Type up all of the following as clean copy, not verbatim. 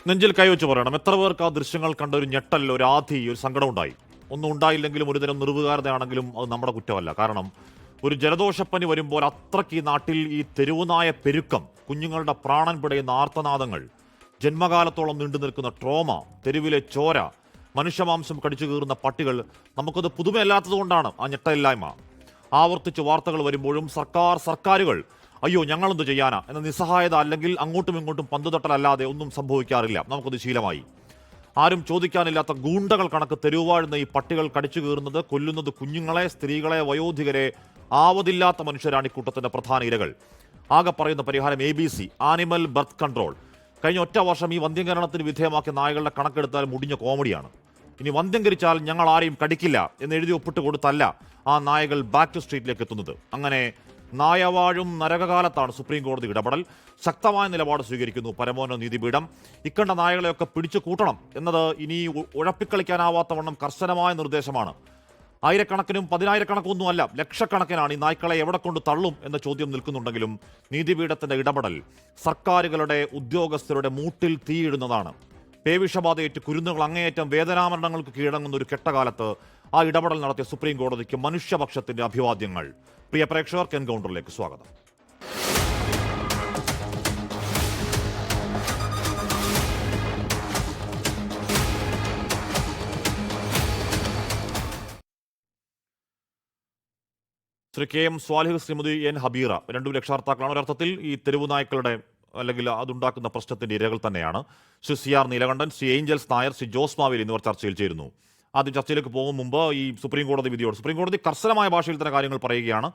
നെഞ്ചിൽ കൈവച്ച് പറയണം, എത്ര പേർക്ക് ആ ദൃശ്യങ്ങൾ കണ്ട ഒരു ഞെട്ടൽ, ഒരു ആധി, ഒരു സങ്കടം ഉണ്ടായി. ഒന്നും ഉണ്ടായില്ലെങ്കിലും ഒരു തരം നിർവികാരതയാണെങ്കിലും അത് നമ്മുടെ കുറ്റമല്ല. കാരണം ഒരു ജലദോഷപ്പനി വരുമ്പോൾ അത്രയ്ക്ക് ഈ നാട്ടിൽ ഈ തെരുവുനായ പെരുക്കം, കുഞ്ഞുങ്ങളുടെ പ്രാണൻ പിടയുന്ന ആർത്തനാദങ്ങൾ, ജന്മകാലത്തോളം നീണ്ടു നിൽക്കുന്ന ട്രോമ, തെരുവിലെ ചോര, മനുഷ്യമാംസം കടിച്ചു കീറുന്ന പട്ടികൾ, നമുക്കത് പുതുമയല്ലാത്തതുകൊണ്ടാണ് ആ ഞെട്ടലില്ലായ്മ. ആവർത്തിച്ച് വാർത്തകൾ വരുമ്പോഴും സർക്കാരുകൾ അയ്യോ ഞങ്ങളെന്ത് ചെയ്യാനാ എന്ന നിസ്സഹായത, അല്ലെങ്കിൽ അങ്ങോട്ടും ഇങ്ങോട്ടും പന്തുതട്ടലല്ലാതെ ഒന്നും സംഭവിക്കാറില്ല. നമുക്കത് ശീലമായി. ആരും ചോദിക്കാനില്ലാത്ത ഗൂണ്ടകൾ കണക്ക് തെരുവാഴുന്ന ഈ പട്ടികൾ കടിച്ചു കീറുന്നത്, കൊല്ലുന്നത് കുഞ്ഞുങ്ങളെ, സ്ത്രീകളെ, വയോധികരെ, ആവതില്ലാത്ത മനുഷ്യരാണ് ഇക്കൂട്ടത്തിന്റെ പ്രധാന ഇരകൾ. ആകെ പറയുന്ന പരിഹാരം ABC, ആനിമൽ ബർത്ത് കൺട്രോൾ. കഴിഞ്ഞ ഒറ്റ വർഷം ഈ വന്ധ്യംകരണത്തിന് വിധേയമാക്കിയ നായകളുടെ കണക്കെടുത്താൽ മുടിഞ്ഞ കോമഡിയാണ്. ഇനി വന്ധ്യംകരിച്ചാൽ ഞങ്ങൾ ആരെയും കടിക്കില്ല എന്ന് എഴുതി ഒപ്പിട്ട് കൊടുത്തല്ല ആ നായകൾ ബാക്ക് ടു സ്ട്രീറ്റിലേക്ക് എത്തുന്നത്. അങ്ങനെ നായവാഴും നരകകാലത്താണ് സുപ്രീം കോടതി ഇടപെടൽ. ശക്തമായ നിലപാട് സ്വീകരിക്കുന്നു പരമോന്നത നീതിപീഠം. ഇക്കണ്ട നായകളെയൊക്കെ പിടിച്ചു കൂട്ടണം എന്നത് ഇനി ഉഴപ്പിക്കളിക്കാനാവാത്ത വണ്ണം കർശനമായ നിർദ്ദേശമാണ്. ആയിരക്കണക്കിനും പതിനായിരക്കണക്കൊന്നുമല്ല, ലക്ഷക്കണക്കിനാണ് ഈ നായ്ക്കളെ എവിടെ കൊണ്ട് തള്ളും എന്ന ചോദ്യം നിൽക്കുന്നുണ്ടെങ്കിലും നീതിപീഠത്തിന്റെ ഇടപെടൽ സർക്കാരുകളുടെ ഉദ്യോഗസ്ഥരുടെ മൂട്ടിൽ തീയിടുന്നതാണ്. പേവിഷബാധയേറ്റ് കുരുന്നുകൾ അങ്ങേയറ്റം വേദനാമരണങ്ങൾക്ക് കീഴടങ്ങുന്ന ഒരു കെട്ടകാലത്ത് ആ ഇടപെടൽ നടത്തിയ സുപ്രീം കോടതിക്ക് മനുഷ്യപക്ഷത്തിന്റെ അഭിവാദ്യങ്ങൾ. പ്രിയ പ്രേക്ഷകർക്ക് എൻകൗണ്ടറിലേക്ക് സ്വാഗതം. ശ്രീ KM സ്വാലിഹ്, ശ്രീമതി N ഹബീറ, രണ്ടു രക്ഷാകർത്താക്കളാണ്. ഒരർത്ഥത്തിൽ ഈ തെരുവു നായ്ക്കളുടെ അല്ലെങ്കിൽ അതുണ്ടാക്കുന്ന പ്രശ്നത്തിന്റെ ഇരകൾ തന്നെയാണ്. ശ്രീ CR നീലകണ്ഠൻ, ശ്രീ ഏഞ്ചൽസ് നായർ, ശ്രീ ജോസ് മാവേലി എന്നിവർ ചർച്ചയിൽ ചേരുന്നു. ആദ്യം ചർച്ചയിലേക്ക് പോകും മുമ്പ് ഈ സുപ്രീം കോടതി വിധിയോട്, സുപ്രീം കോടതി കർശനമായ ഭാഷയിൽ തന്നെ കാര്യങ്ങൾ പറയുകയാണ്.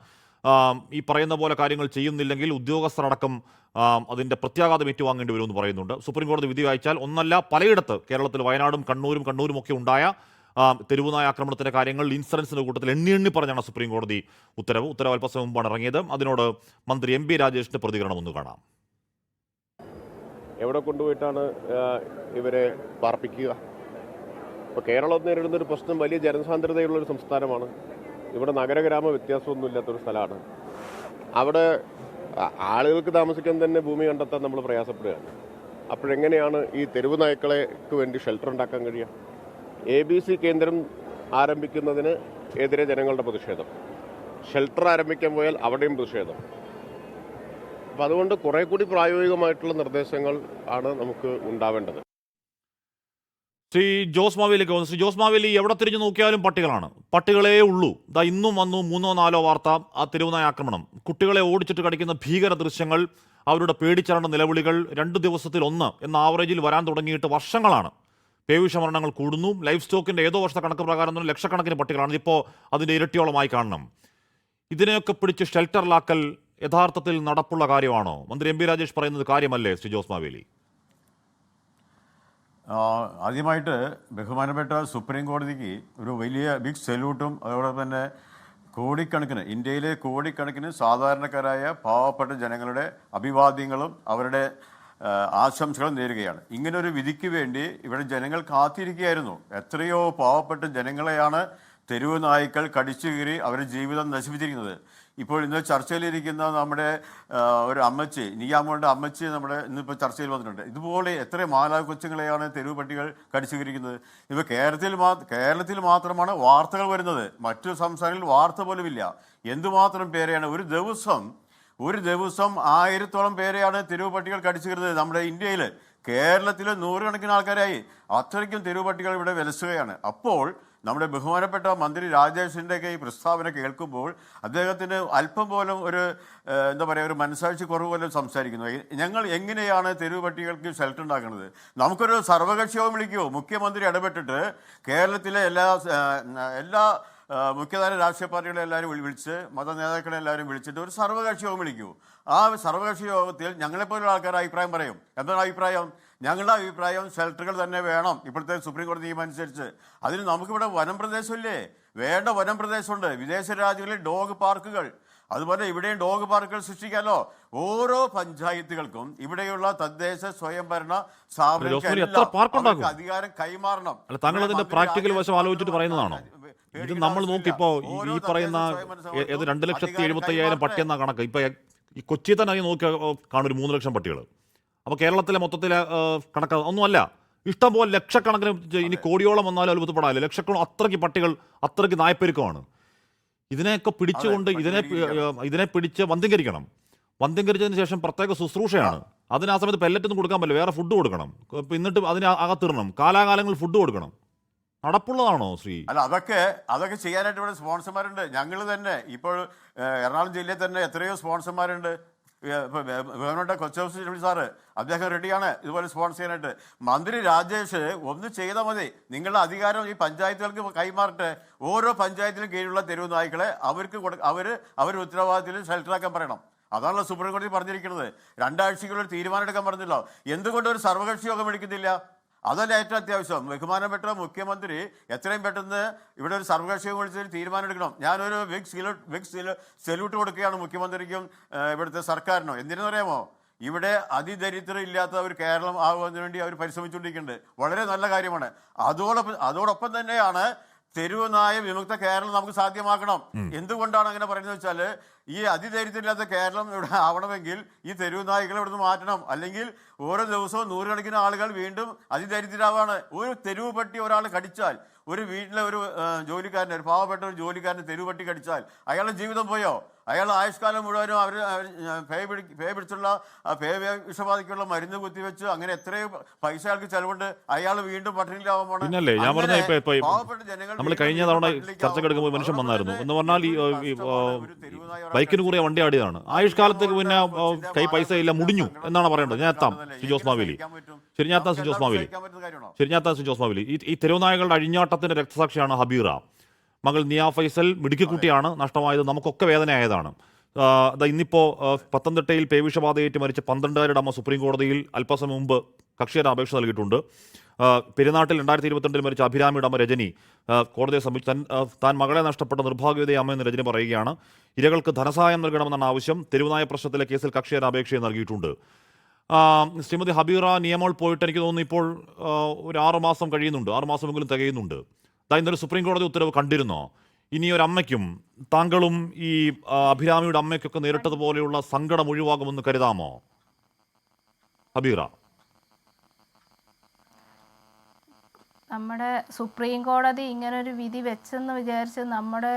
ഈ പറയുന്ന പോലെ കാര്യങ്ങൾ ചെയ്യുന്നില്ലെങ്കിൽ ഉദ്യോഗസ്ഥരടക്കം അതിന്റെ പ്രത്യാഘാതം ഏറ്റുവാങ്ങേണ്ടി വരുമെന്ന് പറയുന്നുണ്ട്. സുപ്രീം കോടതി വിധി വായിച്ചാൽ ഒന്നല്ല പലയിടത്ത് കേരളത്തിൽ വയനാടും കണ്ണൂരും ഒക്കെ ഉണ്ടായ തെരുവുനായ ആക്രമണത്തിന്റെ കാര്യങ്ങൾ ഇൻഷുറൻസിന്റെ കൂട്ടത്തിൽ എണ്ണി പറഞ്ഞാണ് സുപ്രീം കോടതി ഉത്തരവ് അല്പസമയം മുമ്പാണ് ഇറങ്ങിയത്. അതിനോട് മന്ത്രി MP രാജേഷിന്റെ പ്രതികരണം ഒന്ന് കാണാം. എവിടെ കൊണ്ടുപോയിട്ടാണ് ഇവരെ പാർപ്പിക്കുക? ഇപ്പോൾ കേരളം നേരിടുന്നൊരു പ്രശ്നം വലിയ ജനസാന്ദ്രതയുള്ളൊരു സംസ്ഥാനമാണ്. ഇവിടെ നഗരഗ്രാമ വ്യത്യാസമൊന്നുമില്ലാത്തൊരു സ്ഥലമാണ്. അവിടെ ആളുകൾക്ക് താമസിക്കാൻ തന്നെ ഭൂമി കണ്ടെത്താൻ നമ്മൾ പ്രയാസപ്പെടുകയാണ്. അപ്പോഴെങ്ങനെയാണ് ഈ തെരുവ് നായ്ക്കളെക്ക് വേണ്ടി ഷെൽട്ടർ ഉണ്ടാക്കാൻ കഴിയുക? ABC കേന്ദ്രം ആരംഭിക്കുന്നതിന് എതിരെ ജനങ്ങളുടെ പ്രതിഷേധം, ഷെൽട്ടർ ആരംഭിക്കാൻ പോയാൽ അവിടെയും പ്രതിഷേധം. അപ്പം അതുകൊണ്ട് കുറെ കൂടി പ്രായോഗികമായിട്ടുള്ള നിർദ്ദേശങ്ങൾ ആണ് നമുക്ക് ഉണ്ടാവേണ്ടത്. ശ്രീ ജോസ് മാവേലിക്ക് വന്നു. ശ്രീ ജോസ് മാവേലി, എവിടെ തിരിഞ്ഞു നോക്കിയാലും പട്ടികളാണ്, പട്ടികളേ ഉള്ളൂ. ഇന്നും വന്നു 3-4 വാർത്ത, ആ തെരുവുനായ ആക്രമണം, കുട്ടികളെ ഓടിച്ചിട്ട് കടിക്കുന്ന ഭീകര ദൃശ്യങ്ങൾ, അവരുടെ പേടിച്ചരണ്ട നിലവിളികൾ, 2 ദിവസത്തിൽ 1 എന്ന ആവറേജിൽ വരാൻ തുടങ്ങിയിട്ട് വർഷങ്ങളാണ്. പേവിഷമരണങ്ങൾ കൂടുന്നു. ലൈഫ് സ്റ്റോക്കിന്റെ ഏതോ വർഷത്തെ കണക്ക് പ്രകാരം ലക്ഷക്കണക്കിന് പട്ടികളാണ്. ഇപ്പോൾ അതിന്റെ ഇരട്ടിയോളമായി കാണണം. ഇതിനെയൊക്കെ പിടിച്ച് ഷെൽട്ടറിലാക്കൽ യഥാർത്ഥത്തിൽ നടപ്പുള്ള കാര്യമാണോ? മന്ത്രി MP രാജേഷ് പറയുന്നത് കാര്യമല്ലേ ശ്രീ ജോസ് മാവേലി? ആദ്യമായിട്ട് ബഹുമാനപ്പെട്ട സുപ്രീം കോടതിക്ക് ഒരു വലിയ ബിഗ് സല്യൂട്ടും അതോടൊപ്പം തന്നെ ഇന്ത്യയിലെ കോടിക്കണക്കിന് സാധാരണക്കാരായ പാവപ്പെട്ട ജനങ്ങളുടെ അഭിവാദ്യങ്ങളും അവരുടെ ആശംസകളും നേരുകയാണ്. ഇങ്ങനൊരു വിധിക്ക് വേണ്ടി ഇവിടെ ജനങ്ങൾ കാത്തിരിക്കുകയായിരുന്നു. എത്രയോ പാവപ്പെട്ട ജനങ്ങളെയാണ് തെരുവ് നായ്ക്കൾ കടിച്ചു കീറി അവരുടെ ജീവിതം നശിപ്പിച്ചിരിക്കുന്നത്. ഇപ്പോൾ ഇന്ന് ചർച്ചയിലിരിക്കുന്ന നമ്മുടെ ഒരു അമ്മച്ചി, നിയാമോളുടെ അമ്മച്ചി നമ്മുടെ ഇന്നിപ്പോൾ ചർച്ചയിൽ വന്നിട്ടുണ്ട്. ഇതുപോലെ എത്ര മാലാ കൊച്ചുങ്ങളെയാണ് തെരുവ് പട്ടികൾ കടിച്ചു കീറിക്കുന്നത്? ഇപ്പോൾ കേരളത്തിൽ മാത്രമാണ് വാർത്തകൾ വരുന്നത്. മറ്റു സംസ്ഥാനങ്ങളിൽ വാർത്ത പോലുമില്ല. എന്തുമാത്രം പേരെയാണ് ഒരു ദിവസം 1000-ഓളം പേരെയാണ് തെരുവ് പട്ടികൾ കടിച്ചു കീറുന്നത് നമ്മുടെ ഇന്ത്യയിൽ. കേരളത്തിൽ 100 കണക്കിന് ആൾക്കാരായി. അത്രയ്ക്കും തെരുവ് പട്ടികൾ ഇവിടെ വിലസുകയാണ്. അപ്പോൾ നമ്മുടെ ബഹുമാനപ്പെട്ട മന്ത്രി രാജേഷിൻ്റെയൊക്കെ ഈ പ്രസ്താവന കേൾക്കുമ്പോൾ അദ്ദേഹത്തിന് അല്പം പോലും ഒരു ഒരു മനസാക്ഷി കുറവ് പോലും സംസാരിക്കുന്നു. ഞങ്ങൾ എങ്ങനെയാണ് തെരുവ് പട്ടികൾക്ക് ഷെൽട്ടർ ഉണ്ടാക്കുന്നത്? നമുക്കൊരു സർവകക്ഷി യോഗം വിളിക്കുമോ? മുഖ്യമന്ത്രി ഇടപെട്ടിട്ട് കേരളത്തിലെ എല്ലാ മുഖ്യധാര രാഷ്ട്രീയ പാർട്ടികളെ എല്ലാവരും വിളിച്ച്, മത നേതാക്കളെ എല്ലാവരും വിളിച്ചിട്ട് ഒരു സർവകക്ഷി യോഗം വിളിക്കൂ. ആ സർവകക്ഷി യോഗത്തിൽ ഞങ്ങളെപ്പോലുള്ള ആൾക്കാർ അഭിപ്രായം പറയും. എന്താണ് അഭിപ്രായം? ഞങ്ങളുടെ അഭിപ്രായം ഷെൽട്ടറുകൾ തന്നെ വേണം ഇപ്പോഴത്തെ സുപ്രീം കോടതി നിയമം അനുസരിച്ച്. അതിന് നമുക്കിവിടെ വനം പ്രദേശമില്ലേ? വേണ്ട വനം പ്രദേശമുണ്ട്. വിദേശ രാജ്യങ്ങളിൽ ഡോഗ് പാർക്കുകൾ, അതുപോലെ ഇവിടെയും ഡോഗ് പാർക്കുകൾ സൃഷ്ടിക്കാമല്ലോ. ഓരോ പഞ്ചായത്തുകൾക്കും ഇവിടെയുള്ള തദ്ദേശ സ്വയംഭരണ സ്ഥാപനങ്ങൾക്ക് അധികാരം കൈമാറണം. താങ്കൾ അതിന്റെ പ്രാക്ടിക്കൽ വശം ആലോചിച്ചിട്ട് പറയുന്നതാണോ? ഇത് നമ്മൾ നോക്കിപ്പോ ഈ പറയുന്ന 2,75,000 പട്ടി എന്ന കണക്ക് ഇപ്പൊ ഈ കൊച്ചി തന്നെ നോക്കി കാണും 3 ലക്ഷം പട്ടികൾ. അപ്പോൾ കേരളത്തിലെ മൊത്തത്തിലെ കണക്ക് ഒന്നുമല്ല, ഇഷ്ടംപോലെ ലക്ഷക്കണക്കിന്, ഇനി കോടിയോളം വന്നാലും അത്ഭുതപ്പെടാനില്ല, ലക്ഷക്കണക്കിന് അത്രയ്ക്ക് പട്ടികൾ, അത്രയ്ക്ക് നായ്പ്പെരുക്കമാണ്. ഇതിനെയൊക്കെ പിടിച്ചുകൊണ്ട് ഇതിനെ പിടിച്ച് വന്ധ്യംകരിക്കണം. വന്ധ്യംകരിച്ചതിന് ശേഷം പ്രത്യേക ശുശ്രൂഷയാണ്. അതിന് ആ സമയത്ത് പെല്ലറ്റൊന്നും കൊടുക്കാൻ പറ്റില്ല, വേറെ ഫുഡ് കൊടുക്കണം, എന്നിട്ട് അതിന് അകത്തിടണം, കാലാകാലങ്ങളിൽ ഫുഡ് കൊടുക്കണം. നടപ്പുള്ളതാണോ ശ്രീ? അല്ല, അതൊക്കെ ചെയ്യാനായിട്ട് ഇവിടെ സ്പോൺസർമാരുണ്ട്. ഞങ്ങൾ തന്നെ ഇപ്പോൾ എറണാകുളം ജില്ലയിൽ തന്നെ എത്രയോ സ്പോൺസർമാരുണ്ട്. ഗവൺമെന്റ് കൊച്ചി സാറ് അദ്ദേഹം റെഡിയാണ് ഇതുപോലെ സ്പോൺസർ ചെയ്യാനായിട്ട്. മന്ത്രി രാജേഷ് ഒന്ന് ചെയ്താൽ മതി. നിങ്ങളുടെ അധികാരം ഈ പഞ്ചായത്തുകൾക്ക് കൈമാറട്ടെ. ഓരോ പഞ്ചായത്തിലും കീഴിലുള്ള തെരുവ് നായ്ക്കളെ അവർക്ക് അവർ ഉത്തരവാദിത്തത്തിൽ ഷെൽട്ടറാക്കാൻ പറയണം. അതാണല്ലോ സുപ്രീം കോടതി പറഞ്ഞിരിക്കുന്നത്. 2 ആഴ്ചയ്ക്കുള്ള തീരുമാനം എടുക്കാൻ പറഞ്ഞല്ലോ. എന്തുകൊണ്ട് ഒരു സർവകക്ഷി യോഗം എടുക്കുന്നില്ല? അതല്ല ഏറ്റവും അത്യാവശ്യം. ബഹുമാനപ്പെട്ട മുഖ്യമന്ത്രി എത്രയും പെട്ടെന്ന് ഇവിടെ ഒരു സർവകക്ഷി യോഗം വിളിച്ചൊരു തീരുമാനം എടുക്കണം. ഞാനൊരു ബിഗ് സെല്യൂട്ട് കൊടുക്കുകയാണ് മുഖ്യമന്ത്രിക്കും ഇവിടുത്തെ സർക്കാരിനോ. എന്തിനെന്ന് അറിയാമോ? ഇവിടെ അതിദരിദ്രം ഇല്ലാത്ത ഒരു കേരളം ആകുന്നതിന് വേണ്ടി അവർ പരിശ്രമിച്ചുകൊണ്ടിരിക്കുന്നുണ്ട്. വളരെ നല്ല കാര്യമാണ്. അതോടൊപ്പം തന്നെയാണ് തെരുവ് നായ വിമുക്ത കേരളം നമുക്ക് സാധ്യമാക്കണം. എന്തുകൊണ്ടാണ് അങ്ങനെ പറയുന്നത് വെച്ചാൽ, ഈ അതിദരിദ്രമില്ലാത്ത കേരളം ഇവിടെ ആവണമെങ്കിൽ ഈ തെരുവ് നായ്ക്കളെ ഇവിടുന്ന് മാറ്റണം. അല്ലെങ്കിൽ ഓരോ ദിവസവും 100 കണക്കിന് ആളുകൾ വീണ്ടും അതിദരിദ്രരാവാണ്. ഒരു തെരുവ് പട്ടി ഒരാൾ കടിച്ചാൽ, ഒരു വീട്ടിലെ ഒരു ജോലിക്കാരനെ, ഒരു പാവപ്പെട്ട ഒരു ജോലിക്കാരനെ തെരുവ് പട്ടി കടിച്ചാൽ അയാളുടെ ജീവിതം പോയോ? അയാൾ ആയുഷ്കാലം മുഴുവനും അവർ പേ പിടിച്ചുള്ള വിഷബാധയ്ക്കുള്ള മരുന്ന് കുത്തിവെച്ച് അങ്ങനെ എത്രയോ പൈസ അയാൾക്ക് ചെലവുണ്ട്. അയാൾ വീണ്ടും പട്ടിണിയിലാവാൻ പോകണം. പിന്നല്ലേ ഞാൻ പറഞ്ഞ പാവപ്പെട്ട ജനങ്ങൾ നമ്മൾ കഴിഞ്ഞ തവണ ചർച്ചക്കെടുക്കുമ്പോൾ മനുഷ്യൻ വന്നായിരുന്നു എന്ന് പറഞ്ഞാൽ ഈ ബൈക്കിന് കുറിയ വണ്ടി ആടിയതാണ്. ആയുഷ്കാലത്തേക്ക് പിന്നെ കൈ പൈസ ഇല്ല, മുടിഞ്ഞു എന്നാണ് പറയേണ്ടത്. ഞാൻ എത്താം സിജോസ് മാവേലി. ശരിഞ്ഞാത്താൻ സിജോസ് മാവേലി. ഈ തെരുവുനായകളുടെ അഴിഞ്ഞാട്ടത്തിന്റെ രക്തസാക്ഷിയാണ് ഹബീറ. മകൾ നിയ ഫൈസൽ മിടുക്കിക്കുട്ടിയാണ്. നഷ്ടമായത് നമുക്കൊക്കെ വേദനയായതാണ്. ഇന്നിപ്പോൾ പത്തനംതിട്ടയിൽ പേവിഷബാധയേറ്റ് മരിച്ച 12-കാരുടെ അമ്മ സുപ്രീം കോടതിയിൽ അല്പസമയം മുമ്പ് കക്ഷിയുടെ അപേക്ഷ നൽകിയിട്ടുണ്ട്. പെരുന്നാട്ടിൽ 2022 മരിച്ച അഭിരാമിയുടെ അമ്മ രജനി കോടതിയെ സമീപിച്ച് താൻ മകളെ നഷ്ടപ്പെട്ട നിർഭാഗ്യതയെ അമ്മയെന്ന് രജനി പറയുകയാണ്. ഇരകൾക്ക് ധനസഹായം നൽകണമെന്നാണ് ആവശ്യം. തെരുവുനായ പ്രശ്നത്തിലെ കേസിൽ കക്ഷിയുടെ അപേക്ഷയെ നൽകിയിട്ടുണ്ട്. ശ്രീമതി ഹബീറ നിയമോൾ പോയിട്ട് എനിക്ക് തോന്നുന്നു ഇപ്പോൾ ഒരു 6 മാസം കഴിയുന്നുണ്ട്, 6 മാസമെങ്കിലും തികയുന്നുണ്ട്. ഇന്നൊരു സുപ്രീം കോടതി ഉത്തരവ് കണ്ടിരുന്നോ? ഇനി ഒരു അമ്മയ്ക്കും താങ്കളും ഈ അഭിരാമിയുടെ അമ്മയ്ക്കൊക്കെ നേരിട്ടതുപോലെയുള്ള സങ്കടം ഒഴിവാകുമെന്ന് കരുതാമോ ഹബീറ? നമ്മുടെ സുപ്രീം കോടതി ഇങ്ങനൊരു വിധി വെച്ചെന്ന് വിചാരിച്ച് നമ്മുടെ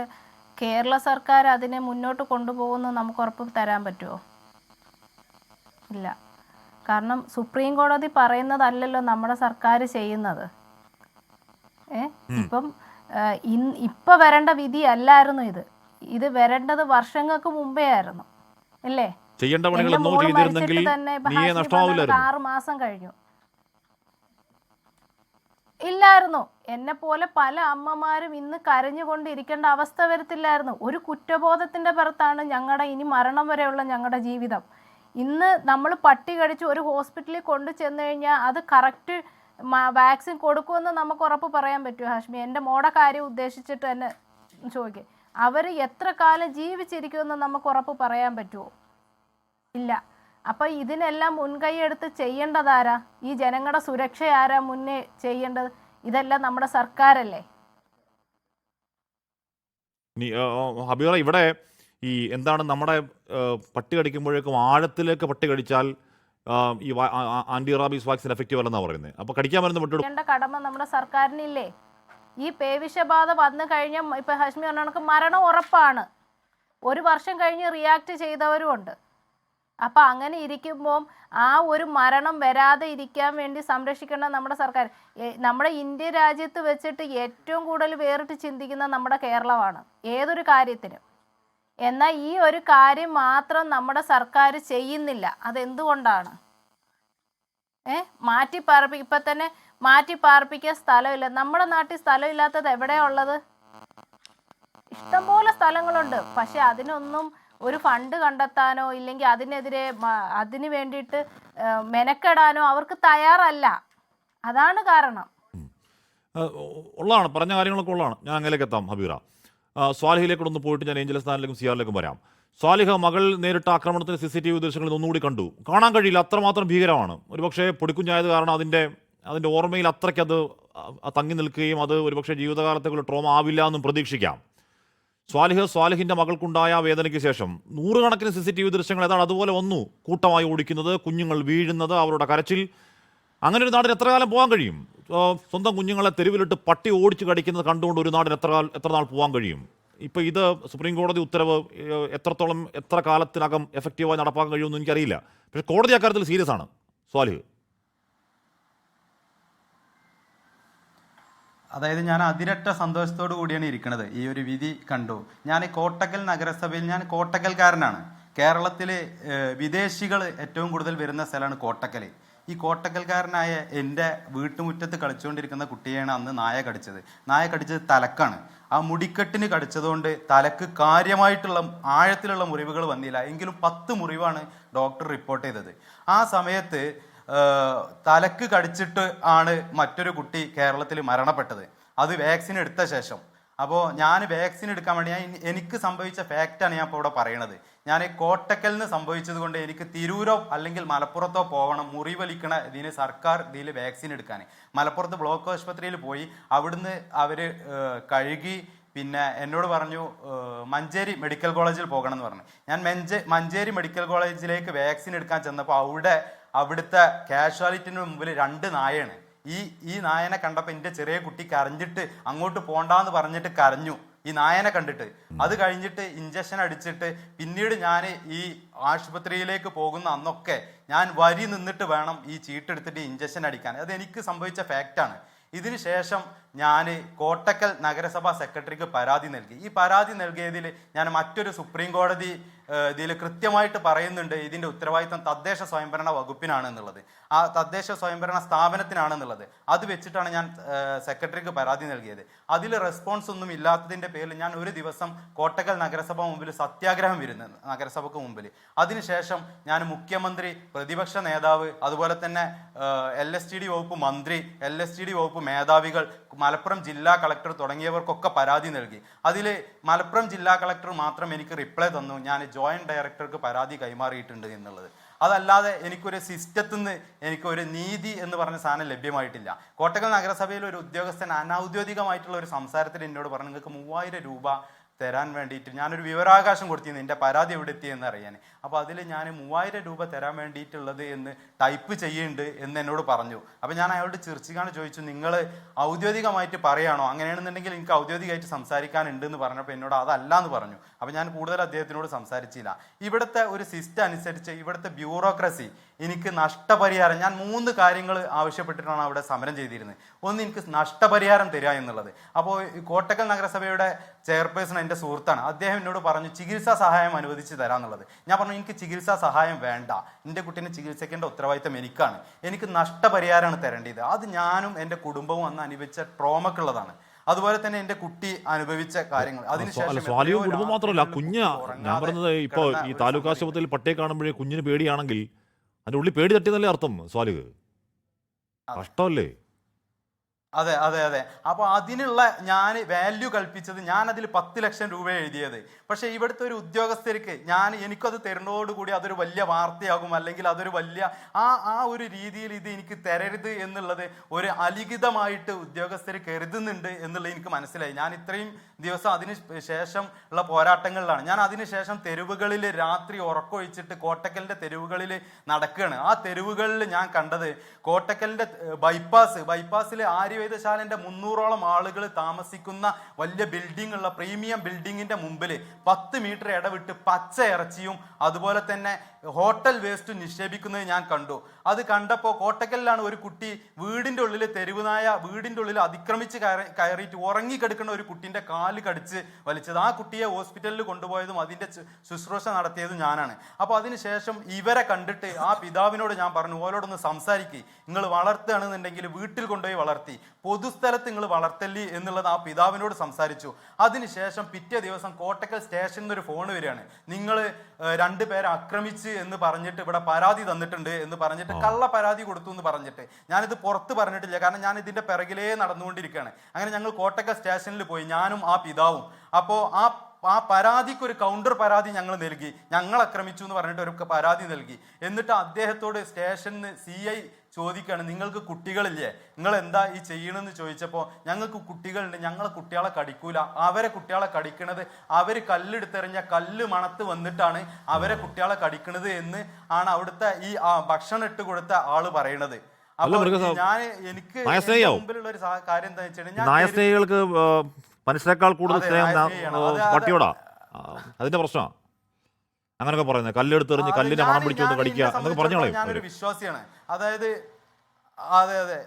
കേരള സർക്കാർ അതിനെ മുന്നോട്ട് കൊണ്ടുപോകുമെന്ന് നമുക്ക് ഉറപ്പ് തരാൻ പറ്റുമോ? ഇല്ല. കാരണം സുപ്രീം കോടതി പറയുന്നതല്ലല്ലോ നമ്മുടെ സർക്കാർ ചെയ്യുന്നത്. ഇപ്പം വരേണ്ട വിധി അല്ലായിരുന്നു ഇത് വരേണ്ടത് വർഷങ്ങൾക്ക് മുമ്പേ ആയിരുന്നു, അല്ലേ? എന്റെ മോള് മരിച്ചിട്ട് തന്നെ 6 മാസം കഴിഞ്ഞു. ഇല്ലായിരുന്നു. എന്നെ പോലെ പല അമ്മമാരും ഇന്ന് കരഞ്ഞുകൊണ്ടിരിക്കേണ്ട അവസ്ഥ വരത്തില്ലായിരുന്നു. ഒരു കുറ്റബോധത്തിന്റെ പുറത്താണ് ഞങ്ങളുടെ ഇനി മരണം വരെയുള്ള ഞങ്ങളുടെ ജീവിതം. ഇന്ന് നമ്മൾ പട്ടി കടിച്ച് ഒരു ഹോസ്പിറ്റലിൽ കൊണ്ടു ചെന്ന് കഴിഞ്ഞാൽ അത് കറക്റ്റ് വാക്സിൻ കൊടുക്കുമെന്ന് നമുക്ക് ഉറപ്പ് പറയാൻ പറ്റുമോ ഹാഷ്മി? എൻ്റെ മോടെ കാര്യം ഉദ്ദേശിച്ചിട്ട് തന്നെ ചോദിക്കുക. അവർ എത്ര കാലം ജീവിച്ചിരിക്കുമെന്ന് നമുക്ക് ഉറപ്പ് പറയാൻ പറ്റുമോ? ഇല്ല. അപ്പം ഇതിനെല്ലാം മുൻകൈ എടുത്ത് ചെയ്യേണ്ടതാരാ? ഈ ജനങ്ങളുടെ സുരക്ഷ ആരാ മുന്നേ ചെയ്യേണ്ടത്? ഇതെല്ലാം നമ്മുടെ സർക്കാരല്ലേ? ഹബീറ, ഇവിടെ ഈ എന്താണ് നമ്മുടെ പട്ടി കടിക്കുമ്പോഴേക്കും ആഴത്തിലേക്ക് പട്ടി കടിച്ചാൽ ഈ ആന്റി റാബീസ് വാക്സിൻ എഫക്റ്റീവ് അല്ലെന്നാണ് പറയുന്നത്. അപ്പോൾ കടിക്കാൻ വരുന്ന പട്ടിയുടെ കടമ നമ്മുടെ സർക്കാരിനില്ലേ? ഈ പേവിഷബാധ വന്നു കഴിഞ്ഞ ഇപ്പം ഹാഷ്മി പറഞ്ഞ കണക്ക് മരണം ഉറപ്പാണ്. 1 വർഷം കഴിഞ്ഞ് റിയാക്ട് ചെയ്തവരും ഉണ്ട്. അപ്പം അങ്ങനെ ഇരിക്കുമ്പോൾ ആ ഒരു മരണം വരാതെ ഇരിക്കാൻ വേണ്ടി സംരക്ഷിക്കേണ്ട നമ്മുടെ സർക്കാർ. നമ്മുടെ ഇന്ത്യ രാജ്യത്ത് വെച്ചിട്ട് ഏറ്റവും കൂടുതൽ വേറിട്ട് ചിന്തിക്കുന്ന നമ്മുടെ കേരളമാണ് ഏതൊരു കാര്യത്തിനും. എന്നാൽ ഈ ഒരു കാര്യം മാത്രം നമ്മുടെ സർക്കാർ ചെയ്യുന്നില്ല. അതെന്തുകൊണ്ടാണ്? ഇപ്പം തന്നെ മാറ്റി പാർപ്പിക്കാൻ സ്ഥലമില്ല. നമ്മുടെ നാട്ടിൽ സ്ഥലമില്ലാത്തത് എവിടെയാ ഉള്ളത്? ഇഷ്ടംപോലെ സ്ഥലങ്ങളുണ്ട്. പക്ഷെ അതിനൊന്നും ഒരു ഫണ്ട് കണ്ടെത്താനോ ഇല്ലെങ്കിൽ അതിന് വേണ്ടിയിട്ട് മെനക്കെടാനോ അവർക്ക് തയ്യാറല്ല. അതാണ് കാരണം. ഉള്ളതാണ്, പറഞ്ഞ കാര്യങ്ങളൊക്കെ ഉള്ളതാണ്. ഞാൻ അങ്ങനെയൊക്കെ എത്താം ഹബീറ. സ്വാലിഹിലേക്കൊന്ന് പോയിട്ട് ഞാൻ ഏഞ്ചൽ സ്ഥാനിലേക്കും സിയാറിലേക്കും വരാം. സ്വാലിഹ, മകൾ നേരിട്ട ആക്രമണത്തിന് CCTV ദൃശ്യങ്ങളിൽ ഒന്നുകൂടി കണ്ടു. കാണാൻ കഴിയില്ല, അത്രമാത്രം ഭീകരമാണ്. ഒരുപക്ഷെ പൊടിക്കുഞ്ഞായത് കാരണം അതിൻ്റെ ഓർമ്മയിൽ അത്രയ്ക്ക് അത് തങ്ങി നിൽക്കുകയും അത് ഒരുപക്ഷെ ജീവിതകാലത്തേക്കുള്ള ട്രോമ ആവില്ല എന്നും പ്രതീക്ഷിക്കാം. സ്വാലിഹിന്റെ മകൾക്കുണ്ടായ വേദനയ്ക്ക് ശേഷം നൂറുകണക്കിന് CCTV ദൃശ്യങ്ങൾ ഏതാണ് അതുപോലെ വന്നു. കൂട്ടമായി ഓടിക്കുന്നത്, കുഞ്ഞുങ്ങൾ വീഴുന്നത്, അവരുടെ കരച്ചിൽ. അങ്ങനെ ഒരു നാടിന് എത്ര കാലം പോകാൻ കഴിയും? സ്വന്തം കുഞ്ഞുങ്ങളെ തെരുവിലിട്ട് പട്ടി ഓടിച്ച് കടിക്കുന്നത് കണ്ടുകൊണ്ട് ഒരു നാടിന് എത്ര നാൾ പോകാൻ കഴിയും? ഇപ്പോൾ ഇത് സുപ്രീം കോടതി ഉത്തരവ് എത്ര കാലത്തിനകം എഫക്റ്റീവായി നടപ്പാക്കാൻ കഴിയുമെന്ന് എനിക്കറിയില്ല. പക്ഷേ കോടതി അക്കാര്യത്തിൽ സീരിയസ് ആണ്. സ്വാലിഹ്, അതായത് ഞാൻ അതിരട്ട സന്തോഷത്തോടു കൂടിയാണ് ഇരിക്കുന്നത്. ഈ ഒരു വിധി കണ്ടു. ഞാൻ കോട്ടക്കൽ നഗരസഭയിൽ, ഞാൻ കോട്ടക്കൽക്കാരനാണ്. കേരളത്തിൽ വിദേശികൾ ഏറ്റവും കൂടുതൽ വരുന്ന സ്ഥലമാണ് കോട്ടക്കൽ. ഈ കോട്ടക്കൽക്കാരനായ എൻ്റെ വീട്ടുമുറ്റത്ത് കളിച്ചുകൊണ്ടിരിക്കുന്ന കുട്ടിയെയാണ് അന്ന് നായ കടിച്ചത് തലക്കാണ്. ആ മുടിക്കെട്ടിന് കടിച്ചതുകൊണ്ട് തലക്ക് കാര്യമായിട്ടുള്ള ആഴത്തിലുള്ള മുറിവുകൾ വന്നില്ല. എങ്കിലും 10 മുറിവാണ് ഡോക്ടർ റിപ്പോർട്ട് ചെയ്തത്. ആ സമയത്ത് തലക്ക് കടിച്ചിട്ട് ആണ് മറ്റൊരു കുട്ടി കേരളത്തിൽ മരണപ്പെട്ടത്. അത് വാക്സിൻ എടുത്ത ശേഷം. അപ്പോൾ ഞാൻ വാക്സിൻ എടുക്കാൻ വേണ്ടി എനിക്ക് സംഭവിച്ച ഫാക്റ്റാണ് ഞാൻ ഇപ്പോൾ ഇവിടെ പറയണത്. ഞാൻ കോട്ടക്കലിന് സംഭവിച്ചത് കൊണ്ട് എനിക്ക് തിരൂരോ അല്ലെങ്കിൽ മലപ്പുറത്തോ പോകണം മുറിവലിക്കണ ഇതിന് സർക്കാർ ഇതിൽ വാക്സിൻ എടുക്കാൻ. മലപ്പുറത്ത് ബ്ലോക്ക് ആശുപത്രിയിൽ പോയി അവിടുന്ന് അവർ കഴുകി പിന്നെ എന്നോട് പറഞ്ഞു മഞ്ചേരി മെഡിക്കൽ കോളേജിൽ പോകണം എന്ന് പറഞ്ഞു. ഞാൻ മഞ്ചേരി മെഡിക്കൽ കോളേജിലേക്ക് വാക്സിൻ എടുക്കാൻ ചെന്നപ്പോൾ അവിടുത്തെ കാഷ്വാലിറ്റിന് മുമ്പിൽ 2 നായയാണ്. ഈ നായനെ കണ്ടപ്പോൾ എൻ്റെ ചെറിയ കുട്ടി കരഞ്ഞിട്ട് അങ്ങോട്ട് പോണ്ടാന്ന് പറഞ്ഞിട്ട് കരഞ്ഞു ഈ നായനെ കണ്ടിട്ട്. അത് കഴിഞ്ഞിട്ട് ഇഞ്ചക്ഷൻ അടിച്ചിട്ട് പിന്നീട് ഞാൻ ഈ ആശുപത്രിയിലേക്ക് പോകുന്ന അന്നൊക്കെ ഞാൻ വരി നിന്നിട്ട് വേണം ഈ ചീട്ടെടുത്തിട്ട് ഇഞ്ചക്ഷൻ അടിക്കാൻ. അത് എനിക്ക് സംഭവിച്ച ഫാക്റ്റാണ്. ഇതിന് ശേഷം ഞാൻ കോട്ടക്കൽ നഗരസഭാ സെക്രട്ടറിക്ക് പരാതി നൽകി. ഈ പരാതി നൽകിയതിൽ ഞാൻ മറ്റൊരു സുപ്രീം കോടതി ഇതിൽ കൃത്യമായിട്ട് പറയുന്നുണ്ട് ഇതിൻ്റെ ഉത്തരവാദിത്തം തദ്ദേശ സ്വയംഭരണ വകുപ്പിനാണ് എന്നുള്ളത്, ആ തദ്ദേശ സ്വയംഭരണ സ്ഥാപനത്തിനാണെന്നുള്ളത്. അത് വെച്ചിട്ടാണ് ഞാൻ സെക്രട്ടറിക്ക് പരാതി നൽകിയത്. അതിൽ റെസ്പോൺസ് ഒന്നും ഇല്ലാത്തതിൻ്റെ പേരിൽ ഞാൻ ഒരു ദിവസം കോട്ടക്കൽ നഗരസഭ മുമ്പിൽ സത്യാഗ്രഹം വരുന്നത്, നഗരസഭയ്ക്ക് മുമ്പിൽ. അതിനുശേഷം ഞാൻ മുഖ്യമന്ത്രി, പ്രതിപക്ഷ നേതാവ്, അതുപോലെ തന്നെ LSTD വകുപ്പ് മന്ത്രി, LSTD വകുപ്പ് മേധാവികൾ, മലപ്പുറം ജില്ലാ കളക്ടർ തുടങ്ങിയവർക്കൊക്കെ പരാതി നൽകി. അതിൽ മലപ്പുറം ജില്ലാ കളക്ടർ മാത്രം എനിക്ക് റിപ്ലൈ തന്നു, ഞാൻ ജോയിന്റ് ഡയറക്ടർക്ക് പരാതി കൈമാറിയിട്ടുണ്ട് എന്നുള്ളത്. അതല്ലാതെ എനിക്കൊരു സിസ്റ്റത്തിൽ നിന്ന് എനിക്കൊരു നീതി എന്ന് പറഞ്ഞ സാധനം ലഭ്യമായിട്ടില്ല. കോട്ടക്കൽ നഗരസഭയിൽ ഒരു ഉദ്യോഗസ്ഥൻ അനൗദ്യോഗികമായിട്ടുള്ള ഒരു സംസാരത്തിൽ എന്നോട് പറഞ്ഞു നിങ്ങൾക്ക് 3000 രൂപ തരാൻ വേണ്ടിയിട്ട് ഞാനൊരു വിവരാവകാശം കൊടുത്തിരുന്നു എൻ്റെ പരാതി എവിടെ എത്തിയെന്ന് അറിയാൻ. അപ്പോൾ അതിൽ ഞാൻ 3000 രൂപ തരാൻ വേണ്ടിയിട്ടുള്ളത് എന്ന് ടൈപ്പ് ചെയ്യുന്നുണ്ട് എന്ന് എന്നോട് പറഞ്ഞു. അപ്പോൾ ഞാൻ അയാളോട് ചിരിച്ചുകാണ് ചോദിച്ചു നിങ്ങൾ ഔദ്യോഗികമായിട്ട് പറയുകയാണോ, അങ്ങനെയാണെന്നുണ്ടെങ്കിൽ എനിക്ക് ഔദ്യോഗികമായിട്ട് സംസാരിക്കാനുണ്ട് എന്ന് പറഞ്ഞപ്പോൾ എന്നോട് അതല്ല എന്ന് പറഞ്ഞു. അപ്പോൾ ഞാൻ കൂടുതൽ അദ്ദേഹത്തിനോട് സംസാരിച്ചില്ല. ഇവിടുത്തെ ഒരു സിസ്റ്റം അനുസരിച്ച് ഇവിടുത്തെ ബ്യൂറോക്രസി എനിക്ക് നഷ്ടപരിഹാരം, ഞാൻ 3 കാര്യങ്ങൾ ആവശ്യപ്പെട്ടിട്ടാണ് അവിടെ സമരം ചെയ്തിരുന്നത്. ഒന്ന്, എനിക്ക് നഷ്ടപരിഹാരം തരിക എന്നുള്ളത്. അപ്പോൾ കോട്ടക്കൽ നഗരസഭയുടെ ചെയർപേഴ്സൺ എൻ്റെ സുഹൃത്താണ്. അദ്ദേഹം എന്നോട് പറഞ്ഞു ചികിത്സാ സഹായം അനുവദിച്ച് തരാമെന്നുള്ളത്. ഞാൻ പറഞ്ഞു എനിക്ക് ചികിത്സാ സഹായം വേണ്ട, എൻ്റെ കുട്ടീനെ ചികിത്സിക്കേണ്ട ഉത്തരവാദിത്തം എനിക്കാണ്, എനിക്ക് നഷ്ടപരിഹാരമാണ് തരേണ്ടത്. അത് ഞാനും എൻ്റെ കുടുംബവും അന്ന് അനുഭവിച്ച ട്രോമക്കുള്ളതാണ്. അതുപോലെ തന്നെ എൻ്റെ കുട്ടി അനുഭവിച്ച കാര്യങ്ങൾ. അതിനുശേഷം കുടുംബം മാത്രമല്ല കുഞ്ഞ്, ഞാൻ പറഞ്ഞത് ഇപ്പോൾ ഈ താലൂക്ക് ആശുപത്രിയിൽ പട്ടിയെ കാണുമ്പോഴേ കുഞ്ഞിന് പേടിയാണെങ്കിൽ അതിൻ്റെ ഉള്ളിൽ പേടി തട്ടിയെന്നല്ലേ അർത്ഥം സ്വാലിഹ്? കഷ്ടമല്ലേ? അതെ അതെ അതെ. അപ്പോൾ അതിനുള്ള ഞാൻ വാല്യൂ കൽപ്പിച്ചത്, ഞാൻ അതിൽ 10 ലക്ഷം രൂപ എഴുതിയത്. പക്ഷെ ഇവിടുത്തെ ഒരു ഉദ്യോഗസ്ഥർക്ക് എനിക്കത് തരുന്നതോടുകൂടി അതൊരു വലിയ വാർത്തയാകും, അല്ലെങ്കിൽ അതൊരു വലിയ ആ ഒരു രീതിയിൽ ഇത് എനിക്ക് തരരുത് എന്നുള്ളത് ഒരു അലിഖിതമായിട്ട് ഉദ്യോഗസ്ഥർ കരുതുന്നുണ്ട് എന്നുള്ളത് എനിക്ക് മനസ്സിലായി. ഞാൻ ഇത്രയും ദിവസം അതിന് ശേഷം ഉള്ള പോരാട്ടങ്ങളിലാണ്. ഞാൻ അതിനുശേഷം തെരുവുകളിൽ രാത്രി ഉറക്കമൊഴിച്ചിട്ട് കോട്ടക്കലിൻ്റെ തെരുവുകളിൽ നടക്കുകയാണ്. ആ തെരുവുകളിൽ ഞാൻ കണ്ടത് കോട്ടക്കലിൻ്റെ ബൈപ്പാസിൽ ആര്യവൈദ്യശാലൻ്റെ 300ഓളം ആളുകൾ താമസിക്കുന്ന വലിയ ബിൽഡിംഗ് ഉള്ള പ്രീമിയം ബിൽഡിങ്ങിൻ്റെ മുമ്പിൽ 10 മീറ്റർ ഇടവിട്ട് പച്ച ഇറച്ചിയും അതുപോലെ തന്നെ ഹോട്ടൽ വേസ്റ്റ് നിക്ഷേപിക്കുന്നത് ഞാൻ കണ്ടു. അത് കണ്ടപ്പോൾ കോട്ടക്കലിലാണ് ഒരു കുട്ടി വീടിൻ്റെ ഉള്ളിൽ തെരുവുനായ വീടിൻ്റെ ഉള്ളിൽ അതിക്രമിച്ച് കയറിയിട്ട് ഉറങ്ങിക്കിടക്കുന്ന ഒരു കുട്ടീൻ്റെ കാല് കടിച്ച് വലിച്ചത്. ആ കുട്ടിയെ ഹോസ്പിറ്റലിൽ കൊണ്ടുപോയതും അതിൻ്റെ ശുശ്രൂഷ നടത്തിയതും ഞാനാണ്. അപ്പോൾ അതിനുശേഷം ഇവരെ കണ്ടിട്ട് ആ പിതാവിനോട് ഞാൻ പറഞ്ഞു ഓരോടൊന്ന് സംസാരിക്കുക, നിങ്ങൾ വളർത്തുകയാണെന്നുണ്ടെങ്കിൽ വീട്ടിൽ കൊണ്ടുപോയി വളർത്തി, പൊതുസ്ഥലത്ത് നിങ്ങൾ വളർത്തല്ലേ എന്നുള്ളത് ആ പിതാവിനോട് സംസാരിച്ചു. അതിനുശേഷം പിറ്റേ ദിവസം കോട്ടക്കൽ സ്റ്റേഷനിൽ നിന്നൊരു ഫോൺ വരികയാണ്, നിങ്ങൾ 2 പേരെ ആക്രമിച്ച് എന്ന് പറഞ്ഞിട്ട് ഇവിടെ പരാതി തന്നിട്ടുണ്ട് എന്ന് പറഞ്ഞിട്ട് കള്ള പരാതി കൊടുത്തു എന്ന് പറഞ്ഞിട്ട്. ഞാനിത് പുറത്ത് പറഞ്ഞിട്ടില്ല, കാരണം ഞാൻ ഇതിൻ്റെ പിറകിലേ നടന്നുകൊണ്ടിരിക്കുകയാണ്. അങ്ങനെ ഞങ്ങൾ കോട്ടക്കൽ സ്റ്റേഷനിൽ പോയി, ഞാനും ആ പിതാവും. അപ്പോൾ ആ പരാതിക്ക് ഒരു കൗണ്ടർ പരാതി ഞങ്ങൾ നൽകി, ഞങ്ങൾ ആക്രമിച്ചു എന്ന് പറഞ്ഞിട്ട് ഒരു പരാതി നൽകി. എന്നിട്ട് അദ്ദേഹത്തോട് സ്റ്റേഷനിൽ CI ചോദിക്കുകയാണ്, നിങ്ങൾക്ക് കുട്ടികളില്ലേ, നിങ്ങൾ എന്താ ഈ ചെയ്യണമെന്ന് ചോദിച്ചപ്പോൾ ഞങ്ങൾക്ക് കുട്ടികളുണ്ട്, ഞങ്ങളെ കുട്ടികളെ കടിക്കൂല, അവരെ കുട്ടികളെ കടിക്കണത് അവർ കല്ലെടുത്തെറിഞ്ഞ കല്ല് മണത്ത് വന്നിട്ടാണ് അവരെ കുട്ടികളെ കടിക്കണത് എന്ന് ആണ് അവിടുത്തെ ഈ ഭക്ഷണം ഇട്ട് കൊടുത്ത ആള് പറയണത്. അപ്പൊ ഞാൻ എനിക്ക് മുമ്പിലുള്ള ഒരു കാര്യം എന്താ വെച്ചാൽ നായസ്നേഹികൾക്ക് മനുഷ്യരെക്കാൾ കൂടുതൽ സ്നേഹം പട്ടിയോടാ, അതിന്റെ പ്രശ്നമാണ് അങ്ങനൊക്കെ പറയുന്നത്. കല്ലെടുത്തെറിഞ്ഞ് കല്ലിനെ മണം പിടിച്ചു വന്ന് കടിക്കുക എന്നൊക്കെ പറഞ്ഞോളൂ. ഞാനൊരു വിശ്വാസിയാണ്, അതായത് അതെ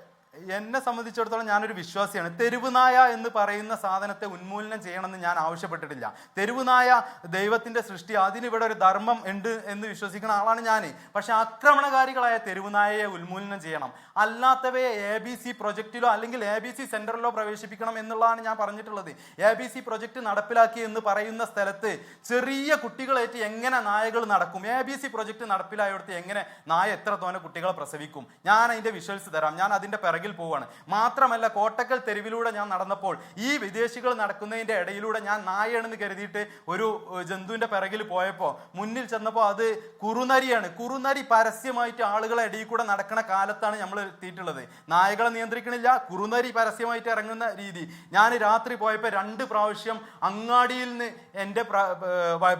എന്നെ സംബന്ധിച്ചിടത്തോളം ഞാനൊരു വിശ്വാസിയാണ്. തെരുവ് നായ എന്ന് പറയുന്ന സാധനത്തെ ഉന്മൂലനം ചെയ്യണമെന്ന് ഞാൻ ആവശ്യപ്പെട്ടിട്ടില്ല. തെരുവ് നായ ദൈവത്തിന്റെ സൃഷ്ടി, അതിനിവിടെ ഒരു ധർമ്മം ഉണ്ട് എന്ന് വിശ്വസിക്കുന്ന ആളാണ് ഞാൻ. പക്ഷെ ആക്രമണകാരികളായ തെരുവ് നായയെ ഉന്മൂലനം ചെയ്യണം, അല്ലാത്തവയെ ABC പ്രൊജക്റ്റിലോ അല്ലെങ്കിൽ ABC സെന്ററിലോ പ്രവേശിപ്പിക്കണം എന്നുള്ളതാണ് ഞാൻ പറഞ്ഞിട്ടുള്ളത്. ABC പ്രൊജക്ട് നടപ്പിലാക്കി എന്ന് പറയുന്ന സ്ഥലത്ത് ചെറിയ കുട്ടികളേറ്റ് എങ്ങനെ നായകൾ നടക്കും? ABC പ്രൊജക്ട് നടപ്പിലായടുത്ത് എങ്ങനെ നായ എത്ര തോനെ കുട്ടികളെ പ്രസവിക്കും? ഞാൻ അതിന്റെ വിഷ്വൽസ് തരാം, ഞാൻ അതിന്റെ പോവാണ്. മാത്രമല്ല കോട്ടക്കൽ തെരുവിലൂടെ ഞാൻ നടന്നപ്പോൾ ഈ വിദേശികൾ നടക്കുന്നതിന്റെ ഇടയിലൂടെ ഞാൻ നായയാണെന്ന് കരുതിയിട്ട് ഒരു ജന്തുവിന്റെ പിറകിൽ പോയപ്പോൾ മുന്നിൽ ചെന്നപ്പോൾ അത് കുറുനരിയാണ്. കുറുനരി പരസ്യമായിട്ട് ആളുകളെ ഇടയിൽ കൂടെ നടക്കുന്ന കാലത്താണ് നമ്മൾ എത്തിയിട്ടുള്ളത്. നായകളെ നിയന്ത്രിക്കണില്ല, കുറുനരി പരസ്യമായിട്ട് ഇറങ്ങുന്ന രീതി. ഞാൻ രാത്രി പോയപ്പോൾ 2 പ്രാവശ്യം അങ്ങാടിയിൽ നിന്ന് എൻ്റെ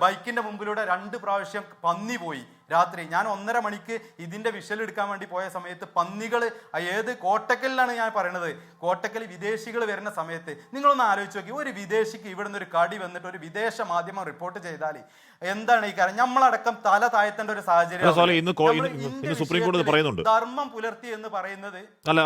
ബൈക്കിന്റെ മുമ്പിലൂടെ 2 പ്രാവശ്യം പന്നി പോയി. രാത്രി ഞാൻ 1:30 മണിക്ക് ഇതിന്റെ വിഷ്വൽ എടുക്കാൻ വേണ്ടി പോയ സമയത്ത് പന്നികൾ, ഏത് കോട്ടക്കലിലാണ് ഞാൻ പറയണത്, കോട്ടക്കൽ വിദേശികൾ വരുന്ന സമയത്ത് നിങ്ങളൊന്ന് ആലോചിച്ച് നോക്കി, ഒരു വിദേശിക്ക് ഇവിടെ നിന്ന് ഒരു കടി വന്നിട്ട് ഒരു വിദേശ മാധ്യമം റിപ്പോർട്ട് ചെയ്താൽ എന്താണ് ഈ കാര്യം? നമ്മളടക്കം തല താഴ്ത്തേണ്ട ഒരു സാഹചര്യം സുപ്രീം കോടതി പറയുന്നുണ്ട്. ധർമ്മം പുലർത്തി എന്ന് പറയുന്നത് അല്ല,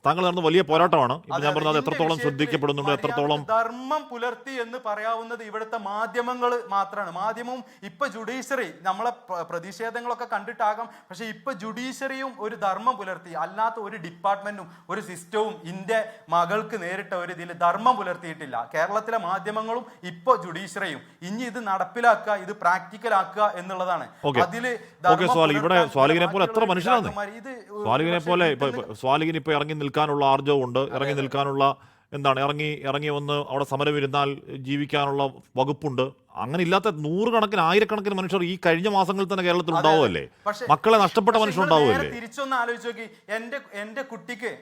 താങ്കൾ നടന്ന വലിയ പോരാട്ടമാണ്. ഞാൻ പറഞ്ഞത് എത്രത്തോളം ശ്രദ്ധിക്കപ്പെടുന്നുണ്ട്, എത്രത്തോളം ധർമ്മം പുലർത്തി എന്ന് പറയാവുന്നത് ഇവിടുത്തെ മാധ്യമങ്ങൾ മാത്രമാണ്. മാധ്യമവും ഇപ്പൊ ജുഡീഷ്യറി നമ്മളെ പ്രതിഷേധങ്ങളൊക്കെ കണ്ടിട്ടാകാം, പക്ഷെ ഇപ്പൊ ജുഡീഷ്യറിയും ഒരു ധർമ്മം പുലർത്തി, അല്ലാത്ത ഒരു ഡിപ്പാർട്ട്മെന്റും ഒരു സിസ്റ്റവും ഇന്ത്യ മകൾക്ക് നേരിട്ട ഒരു ഇതിൽ ധർമ്മം പുലർത്തിയിട്ടില്ല. കേരളത്തിലെ മാധ്യമങ്ങളും ഇപ്പൊ ജുഡീഷ്യറിയും ഇനി ഇത് നടപ്പിലാക്കുക, ഇത് പ്രാക്ടിക്കൽ ആക്കുക എന്നുള്ളതാണ്. അതില് ഇവിടെ സ്വാലിഹിനെ പോലെ എത്ര മനുഷ്യരാണ്. സ്വാലിഹിനെ പോലെ സ്വാലിഹിന് ഇപ്പൊ ഇറങ്ങി നിൽക്കാനുള്ള ആർജവും ഉണ്ട്, ഇറങ്ങി നിൽക്കാനുള്ള എന്താണ്, ഇറങ്ങി വന്ന് അവിടെ സമരം ഇരുന്നാൽ ജീവിക്കാനുള്ള വകുപ്പുണ്ട്. അങ്ങനെ ഇല്ലാത്ത 100 കണക്കിന് 1000 മനുഷ്യർ ഈ കഴിഞ്ഞ മാസങ്ങളിൽ തന്നെ കേരളത്തിൽ ഉണ്ടാവുമല്ലേ? മക്കളെ നഷ്ടപ്പെട്ട മനുഷ്യർ ഉണ്ടാവുമല്ലേ? തിരിച്ചൊന്ന് ആലോചിച്ച് നോക്കി, എന്റെ കുട്ടിക്ക്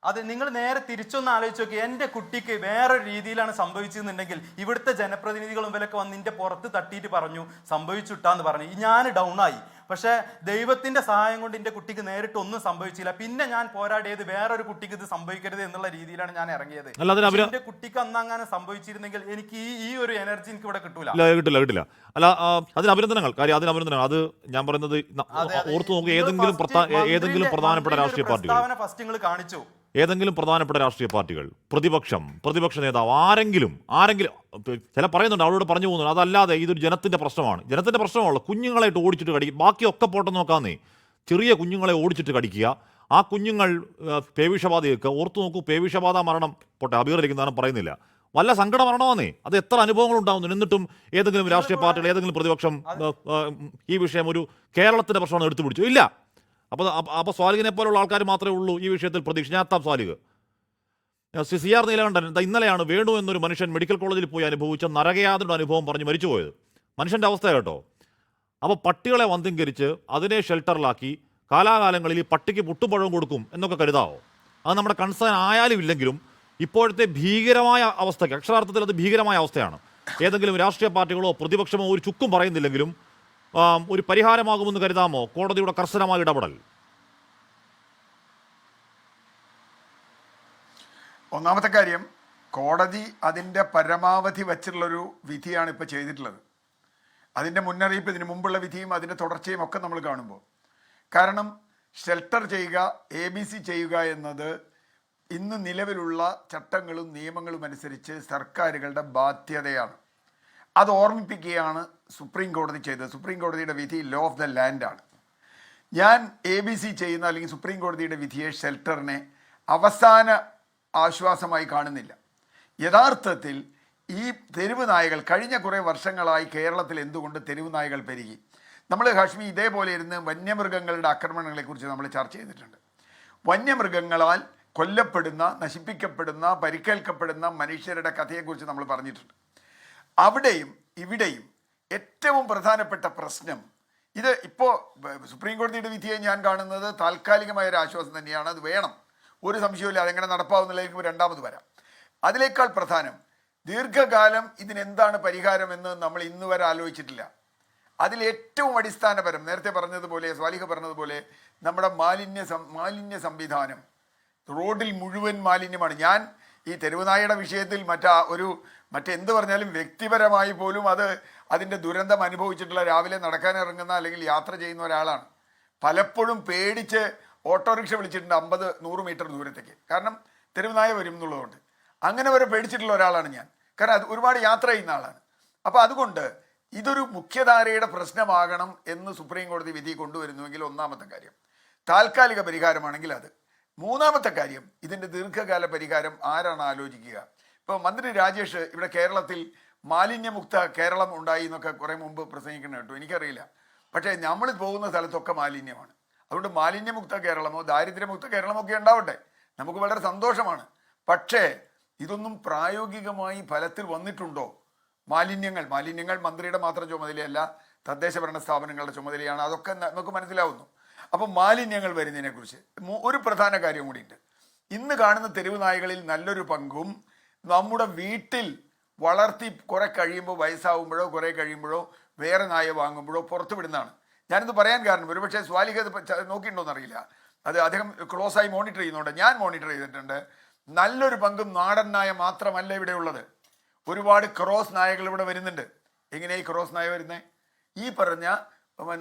അത് നിങ്ങൾ നേരെ തിരിച്ചൊന്ന് ആലോചിച്ച് നോക്കി, എൻ്റെ കുട്ടിക്ക് വേറൊരു രീതിയിലാണ് സംഭവിച്ചെന്നുണ്ടെങ്കിൽ ഇവിടുത്തെ ജനപ്രതിനിധികളും ഇവരൊക്കെ വന്ന് നിന്റെ പുറത്ത് തട്ടിയിട്ട് പറഞ്ഞു സംഭവിച്ചുട്ടാന്ന് പറഞ്ഞു, ഞാൻ ഡൗൺ ആയി. പക്ഷെ ദൈവത്തിന്റെ സഹായം കൊണ്ട് എൻ്റെ കുട്ടിക്ക് നേരിട്ട് ഒന്നും സംഭവിച്ചില്ല. പിന്നെ ഞാൻ പോരാടിയത് വേറൊരു കുട്ടിക്ക് ഇത് സംഭവിക്കരുത് എന്നുള്ള രീതിയിലാണ് ഞാൻ ഇറങ്ങിയത്. എന്റെ കുട്ടിക്ക് അന്ന് അങ്ങനെ സംഭവിച്ചിരുന്നെങ്കിൽ എനിക്ക് ഈ ഒരു എനർജി എനിക്ക് ഇവിടെ കിട്ടില്ല. അല്ല, അതിന് അഭിനന്ദനങ്ങൾ. കാര്യം അതിന് അഭിനന്ദനങ്ങൾ. അത് ഞാൻ പറയുന്നത് ഓർത്തു നോക്കുക, ഏതെങ്കിലും പ്രധാനപ്പെട്ട രാഷ്ട്രീയ പാർട്ടികൾ ഫസ്റ്റ് നിങ്ങൾ കാണിച്ചു, ഏതെങ്കിലും പ്രധാനപ്പെട്ട രാഷ്ട്രീയ പാർട്ടികൾ, പ്രതിപക്ഷ നേതാവ് ആരെങ്കിലും ചില പറയുന്നുണ്ട്, അവരോട് പറഞ്ഞു പോകുന്നുണ്ട്, അതല്ലാതെ ഇതൊരു ജനത്തിന്റെ പ്രശ്നമാണല്ലോ, കുഞ്ഞുങ്ങളായിട്ട് ഓടിച്ചിട്ട് കടിക്കുക, ബാക്കിയൊക്കെ പോട്ടെ നോക്കാന്നേ, ചെറിയ കുഞ്ഞുങ്ങളെ ഓടിച്ചിട്ട് കടിക്കുക, ആ കുഞ്ഞുങ്ങൾ പേവിഷബാധ കേൾക്കുക. ഓർത്തു നോക്കൂ, പേവിഷബാധ മരണം പോട്ടെ, അഭികരിക്കുന്നതാണ് പറയുന്നില്ല, വല്ല സങ്കട മരണമാന്നേ, അത് എത്ര അനുഭവങ്ങൾ ഉണ്ടാകുന്നു. എന്നിട്ടും ഏതെങ്കിലും രാഷ്ട്രീയ പാർട്ടികൾ, ഏതെങ്കിലും പ്രതിപക്ഷം ഈ വിഷയം ഒരു കേരളത്തിന്റെ പ്രശ്നമാണ് എടുത്തു പിടിച്ചു? ഇല്ല. അപ്പോൾ സ്വാലിഹിനെ പോലുള്ള ആൾക്കാർ മാത്രമേ ഉള്ളൂ ഈ വിഷയത്തിൽ പ്രതീക്ഷ. ഞാൻ എത്താം സ്വാലിഹ്. CR നീലകണ്ഠൻ, ഇന്നലെയാണ് വേണു എന്നൊരു മനുഷ്യൻ മെഡിക്കൽ കോളേജിൽ പോയി അനുഭവിച്ച നരകയാതയുടെ അനുഭവം പറഞ്ഞ് മരിച്ചുപോയത്. മനുഷ്യൻ്റെ അവസ്ഥ കേട്ടോ. അപ്പോൾ പട്ടികളെ വന്ധീകരിച്ച് അതിനെ ഷെൽട്ടറിലാക്കി കാലാകാലങ്ങളിൽ ഈ പട്ടിക്ക് പുട്ടുപഴവും കൊടുക്കും എന്നൊക്കെ കരുതാവോ? അത് നമ്മുടെ കൺസേൺ ആയാലും ഇല്ലെങ്കിലും ഇപ്പോഴത്തെ ഭീകരമായ അവസ്ഥയ്ക്ക്, അക്ഷരാർത്ഥത്തിൽ അത് ഭീകരമായ അവസ്ഥയാണ്. ഏതെങ്കിലും രാഷ്ട്രീയ പാർട്ടികളോ പ്രതിപക്ഷമോ ഒരു ചുക്കും പറയുന്നില്ലെങ്കിലും ഒരു പരിഹാരമാകുമെന്ന് കരുതാമോ കോടതിയുടെ കർശനമായ ഇടപെടൽ? ഒന്നാമത്തെ കാര്യം, കോടതി അതിൻ്റെ പരമാവധി വച്ചിട്ടുള്ളൊരു വിധിയാണ് ഇപ്പോൾ ചെയ്തിട്ടുള്ളത്. അതിൻ്റെ മുന്നറിയിപ്പ്, ഇതിന് മുമ്പുള്ള വിധിയും അതിൻ്റെ തുടർച്ചയും ഒക്കെ നമ്മൾ കാണുമ്പോൾ, കാരണം ഷെൽട്ടർ ചെയ്യുക, ABC ചെയ്യുക എന്നത് ഇന്ന് നിലവിലുള്ള ചട്ടങ്ങളും നിയമങ്ങളും അനുസരിച്ച് സർക്കാരുകളുടെ ബാധ്യതയാണ്. അത് ഓർമ്മിപ്പിക്കുകയാണ് സുപ്രീം കോടതി ചെയ്തത്. സുപ്രീം കോടതിയുടെ വിധി ലോ ഓഫ് ദ ലാൻഡാണ്. ഞാൻ ABC ചെയ്യുന്ന അല്ലെങ്കിൽ സുപ്രീം കോടതിയുടെ വിധിയെ, ഷെൽട്ടറിനെ അവസാന ആശ്വാസമായി കാണുന്നില്ല. യഥാർത്ഥത്തിൽ ഈ തെരുവ് നായകൾ കഴിഞ്ഞ കുറേ വർഷങ്ങളായി കേരളത്തിൽ എന്തുകൊണ്ട് തെരുവ് നായകൾ പെരുകി? നമ്മൾ ഹാഷ്മി ഇതേപോലെ ഇരുന്ന് വന്യമൃഗങ്ങളുടെ ആക്രമണങ്ങളെക്കുറിച്ച് നമ്മൾ ചർച്ച ചെയ്തിട്ടുണ്ട്. വന്യമൃഗങ്ങളാൽ കൊല്ലപ്പെടുന്ന, നശിപ്പിക്കപ്പെടുന്ന, പരിക്കേൽക്കപ്പെടുന്ന മനുഷ്യരുടെ കഥയെക്കുറിച്ച് നമ്മൾ പറഞ്ഞിട്ടുണ്ട്. അവിടെയും ഇവിടെയും ഏറ്റവും പ്രധാനപ്പെട്ട പ്രശ്നം ഇത് ഇപ്പോൾ സുപ്രീം കോടതിയുടെ വിധിയെ ഞാൻ കാണുന്നത് താൽക്കാലികമായ ഒരു ആശ്വാസം തന്നെയാണ്. അത് വേണം, ഒരു സംശയവുമില്ല. അതെങ്ങനെ നടപ്പാവുന്നില്ലെങ്കിൽ രണ്ടാമത് വരാം. അതിനേക്കാൾ പ്രധാനം ദീർഘകാലം ഇതിനെന്താണ് പരിഹാരമെന്ന് നമ്മൾ ഇന്ന് വരെ ആലോചിച്ചിട്ടില്ല. അതിൽ ഏറ്റവും അടിസ്ഥാനപരം, നേരത്തെ പറഞ്ഞതുപോലെ, സ്വാലിഹ പറഞ്ഞതുപോലെ, നമ്മുടെ മാലിന്യ സംവിധാനം. റോഡിൽ മുഴുവൻ മാലിന്യമാണ്. ഞാൻ ഈ തെരുവുനായയുടെ വിഷയത്തിൽ മറ്റെന്ത് പറഞ്ഞാലും വ്യക്തിപരമായി പോലും അതിൻ്റെ ദുരന്തം അനുഭവിച്ചിട്ടുള്ള, രാവിലെ നടക്കാനിറങ്ങുന്ന അല്ലെങ്കിൽ യാത്ര ചെയ്യുന്ന ഒരാളാണ്. പലപ്പോഴും പേടിച്ച് ഓട്ടോറിക്ഷ വിളിച്ചിട്ടുണ്ട് 50-100 മീറ്റർ ദൂരത്തേക്ക്. കാരണം തെരുവുനായ വരും എന്നുള്ളതുകൊണ്ട്. അങ്ങനെ വരെ പേടിച്ചിട്ടുള്ള ഒരാളാണ് ഞാൻ. കാരണം അത് ഒരുപാട് യാത്ര ചെയ്യുന്ന ആളാണ്. അപ്പോൾ അതുകൊണ്ട് ഇതൊരു മുഖ്യധാരയുടെ പ്രശ്നമാകണം എന്ന് സുപ്രീം കോടതി വിധി കൊണ്ടുവരുന്നുവെങ്കിൽ ഒന്നാമത്തെ കാര്യം. താൽക്കാലിക പരിഹാരമാണെങ്കിൽ അത്. മൂന്നാമത്തെ കാര്യം, ഇതിൻ്റെ ദീർഘകാല പരിഹാരം ആരാണ് ആലോചിക്കുക? ഇപ്പോൾ മന്ത്രി രാജേഷ് ഇവിടെ കേരളത്തിൽ മാലിന്യമുക്ത കേരളം ഉണ്ടായി എന്നൊക്കെ കുറേ മുമ്പ് പ്രസംഗിക്കണം കേട്ടോ, എനിക്കറിയില്ല. പക്ഷേ നമ്മൾ പോകുന്ന സ്ഥലത്തൊക്കെ മാലിന്യമാണ്. അതുകൊണ്ട് മാലിന്യമുക്ത കേരളമോ ദാരിദ്ര്യമുക്ത കേരളമോ ഒക്കെ ഉണ്ടാവട്ടെ, നമുക്ക് വളരെ സന്തോഷമാണ്. പക്ഷേ ഇതൊന്നും പ്രായോഗികമായി ഫലത്തിൽ വന്നിട്ടുണ്ടോ? മാലിന്യങ്ങൾ മന്ത്രിയുടെ മാത്രം ചുമതലയല്ല, തദ്ദേശ ഭരണ സ്ഥാപനങ്ങളുടെ ചുമതലയാണ്. അതൊക്കെ നമുക്ക് മനസ്സിലാവുന്നു. അപ്പം മാലിന്യങ്ങൾ വരുന്നതിനെക്കുറിച്ച് ഒരു പ്രധാന കാര്യം കൂടിയുണ്ട്. ഇന്ന് കാണുന്ന തെരുവ് നായകളിൽ നല്ലൊരു പങ്കും നമ്മുടെ വീട്ടിൽ വളർത്തി കുറെ കഴിയുമ്പോൾ, വയസ്സാവുമ്പോഴോ കുറെ കഴിയുമ്പോഴോ വേറെ നായ വാങ്ങുമ്പോഴോ പുറത്തു വിടുന്നതാണ്. ഞാനിത് പറയാൻ കാരണം, ഒരുപക്ഷെ സ്വാലിഹ നോക്കിയിട്ടുണ്ടോന്ന് അറിയില്ല, അത് അദ്ദേഹം ക്ലോസായി മോണിറ്റർ ചെയ്യുന്നുണ്ട്. ഞാൻ മോണിറ്റർ ചെയ്തിട്ടുണ്ട്. നല്ലൊരു പങ്കും നാടൻ നായ മാത്രമല്ല ഇവിടെ ഉള്ളത്. ഒരുപാട് ക്രോസ് നായകൾ ഇവിടെ വരുന്നുണ്ട്. എങ്ങനെയായി ക്രോസ് നായ വരുന്നത്? ഈ പറഞ്ഞ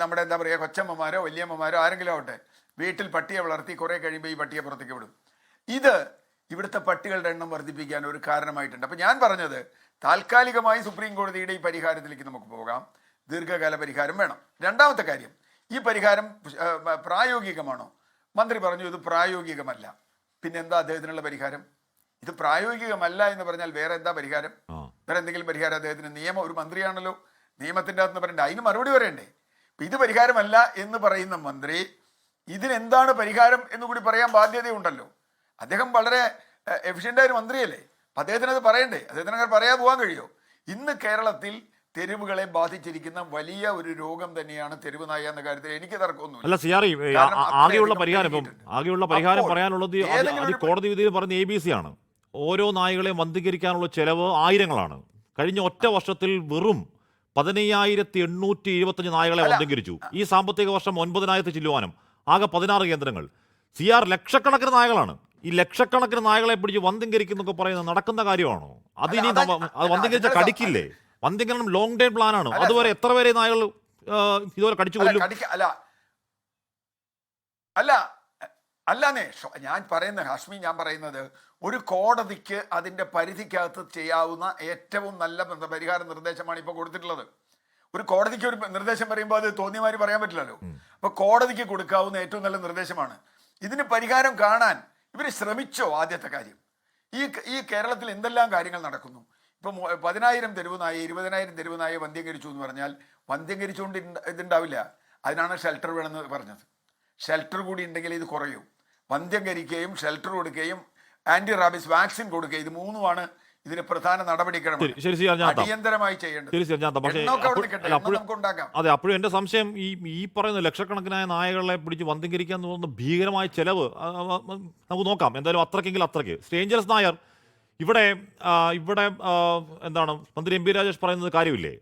നമ്മുടെ എന്താ പറയുക, കൊച്ചമ്മമാരോ വലിയമ്മമാരോ ആരെങ്കിലും ആവട്ടെ, വീട്ടിൽ പട്ടിയെ വളർത്തി കുറേ കഴിയുമ്പോൾ ഈ പട്ടിയെ പുറത്തേക്ക് വിടും. ഇത് ഇവിടുത്തെ പട്ടികളുടെ എണ്ണം വർദ്ധിപ്പിക്കാൻ ഒരു കാരണമായിട്ടുണ്ട്. അപ്പം ഞാൻ പറഞ്ഞത്, താൽക്കാലികമായി സുപ്രീം കോടതിയുടെ ഈ പരിഹാരത്തിലേക്ക് നമുക്ക് പോകാം. ദീർഘകാല പരിഹാരം വേണം. രണ്ടാമത്തെ കാര്യം, ഈ പരിഹാരം പ്രായോഗികമാണോ? മന്ത്രി പറഞ്ഞു ഇത് പ്രായോഗികമല്ല. പിന്നെ എന്താ അദ്ദേഹത്തിനുള്ള പരിഹാരം? ഇത് പ്രായോഗികമല്ല എന്ന് പറഞ്ഞാൽ വേറെ എന്താ പരിഹാരം? വേറെ എന്തെങ്കിലും പരിഹാരം അദ്ദേഹത്തിന്? നിയമം, ഒരു മന്ത്രിയാണല്ലോ, നിയമത്തിൻ്റെ അകത്ത് പറയണ്ടേ, അതിന് മറുപടി പറയണ്ടേ? ഇത് പരിഹാരമല്ല എന്ന് പറയുന്ന മന്ത്രി ഇതിനെന്താണ് പരിഹാരം എന്ന് കൂടി പറയാൻ ബാധ്യതയുണ്ടല്ലോ. അദ്ദേഹം വളരെ എഫിഷ്യൻ്റായ ഒരു മന്ത്രിയല്ലേ, അപ്പം അദ്ദേഹത്തിന് അത് പറയണ്ടേ? അദ്ദേഹത്തിന് അങ്ങനെ പറയാതെ പോകാൻ കഴിയുമോ? ഇന്ന് കേരളത്തിൽ തെരുവുകളെ ബാധിച്ചിരിക്കുന്ന വലിയ ഒരു രോഗം തന്നെയാണ് തെരുവ് നായ എന്ന കാര്യത്തിൽ എനിക്ക് തർക്കമൊന്നുമില്ല. അല്ല സിയാറി, ആകെയുള്ള പരിഹാരം പറയാനുള്ളത് കോടതി വിധിയിൽ പറഞ്ഞ ABC ആണ്. ഓരോ നായകളെയും വന്ധീകരിക്കാനുള്ള ചെലവ് ആയിരങ്ങളാണ്. കഴിഞ്ഞ ഒറ്റ വർഷത്തിൽ വെറും 15,825 നായകളെ വന്ധീകരിച്ചു. ഈ സാമ്പത്തിക വർഷം 9,000 ചില്ലുവാനും, ആകെ 16 കേന്ദ്രങ്ങൾ. സിആർ ലക്ഷക്കണക്കിന് നായകളാണ്. ഈ ലക്ഷക്കണക്കിന് നായകളെ പിടിച്ച് വന്ധീകരിക്കുന്നൊക്കെ പറയുന്നത് നടക്കുന്ന കാര്യമാണോ? അതിനി വന്ധീകരിച്ച കടിക്കില്ലേ? വന്ധീകരണം ലോങ് ടൈം പ്ലാനാണ്. അതുവരെ എത്ര പേരെ നായകൾ ഇതുവരെ കടിച്ചു കൊല്ലും? അല്ലാന്നേ ഞാൻ പറയുന്നത്, ഹാഷ്മി, ഞാൻ പറയുന്നത് ഒരു കോടതിക്ക് അതിൻ്റെ പരിധിക്കകത്ത് ചെയ്യാവുന്ന ഏറ്റവും നല്ല പരിഹാര നിർദ്ദേശമാണ് ഇപ്പോൾ കൊടുത്തിട്ടുള്ളത്. ഒരു കോടതിക്ക് ഒരു നിർദ്ദേശം പറയുമ്പോൾ അത് തോന്നിയമാതിരി പറയാൻ പറ്റില്ലല്ലോ. അപ്പോൾ കോടതിക്ക് കൊടുക്കാവുന്ന ഏറ്റവും നല്ല നിർദ്ദേശമാണ്. ഇതിന് പരിഹാരം കാണാൻ ഇവർ ശ്രമിച്ചോ? ആദ്യത്തെ കാര്യം, ഈ കേരളത്തിൽ എന്തെല്ലാം കാര്യങ്ങൾ നടക്കുന്നു. ഇപ്പം 10,000 തെരുവ് നായ, 20,000 തെരുവ് നായ വന്ധ്യംകരിച്ചു എന്ന് പറഞ്ഞാൽ വന്ധ്യംകരിച്ചുകൊണ്ട് ഇതുണ്ടാവില്ല. അതിനാണ് ഷെൽട്ടർ വേണമെന്ന് പറഞ്ഞത്. ഷെൽട്ടർ കൂടി ഉണ്ടെങ്കിൽ ഇത് കുറയും. വന്ധ്യംകരിക്കുകയും ഷെൽട്ടർ കൊടുക്കുകയും ആന്റി റാബിസ് വാക്സിൻ കൊടുക്കുക, ഇത് മൂന്നുമാണ് ഇതിന് പ്രധാന നടപടിക്രമം. അടിയന്തരമായി ചെയ്യേണ്ടത്. അതെ, അപ്പോഴും എന്റെ സംശയം, ഈ പറയുന്ന ലക്ഷക്കണക്കിനായ നായകളെ പിടിച്ച് വന്ധീകരിക്കാൻ എന്ന് പറയുന്ന ഭീകരമായ ചെലവ് നമുക്ക് നോക്കാം. എന്തായാലും അത്രയ്ക്ക് സ്ട്രേഞ്ചേഴ്സ് നായർ ഇവിടെ എന്താണ് മന്ത്രി MP രാജേഷ് പറയുന്നത് കാര്യമില്ലേ?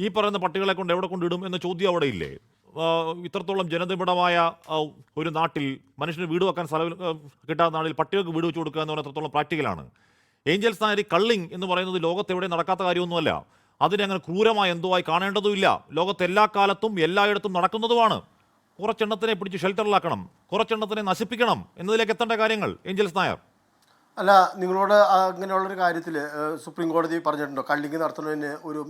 ഈ പറയുന്ന പട്ടികളെ കൊണ്ട് എവിടെ കൊണ്ടിടും എന്ന ചോദ്യം അവിടെ ഇല്ലേ? ഇത്രത്തോളം ജനനിബിഡമായ ഒരു നാട്ടിൽ മനുഷ്യന് വീട് വെക്കാൻ സ്ഥലം കിട്ടാത്ത നാട്ടിൽ പട്ടികൾക്ക് വീട് വെച്ച് കൊടുക്കുക എന്ന് പറഞ്ഞാൽ എത്രത്തോളം പ്രാക്ടിക്കലാണ്? ഏഞ്ചൽസ് നായർ കള്ളിങ് എന്ന് പറയുന്നത് ലോകത്ത് എവിടെ നടക്കാത്ത കാര്യമൊന്നുമല്ല. അതിനെ അങ്ങനെ ക്രൂരമായ എന്തോ ആയി കാണേണ്ടതുമില്ല. ലോകത്ത് എല്ലാ കാലത്തും എല്ലായിടത്തും നടക്കുന്നതുമാണ്. കുറച്ചെണ്ണത്തിനെ പിടിച്ച് ഷെൽട്ടറിലാക്കണം, കുറച്ചെണ്ണത്തിനെ നശിപ്പിക്കണം എന്നതിലേക്ക് എത്തേണ്ട കാര്യങ്ങൾ ഏഞ്ചൽസ് നായർ. അല്ല, നിങ്ങളോട് അങ്ങനെയുള്ളൊരു കാര്യത്തിൽ സുപ്രീം കോടതി പറഞ്ഞിട്ടുണ്ടോ കള്ളിങ് നടത്തുന്നതിന് ഒരു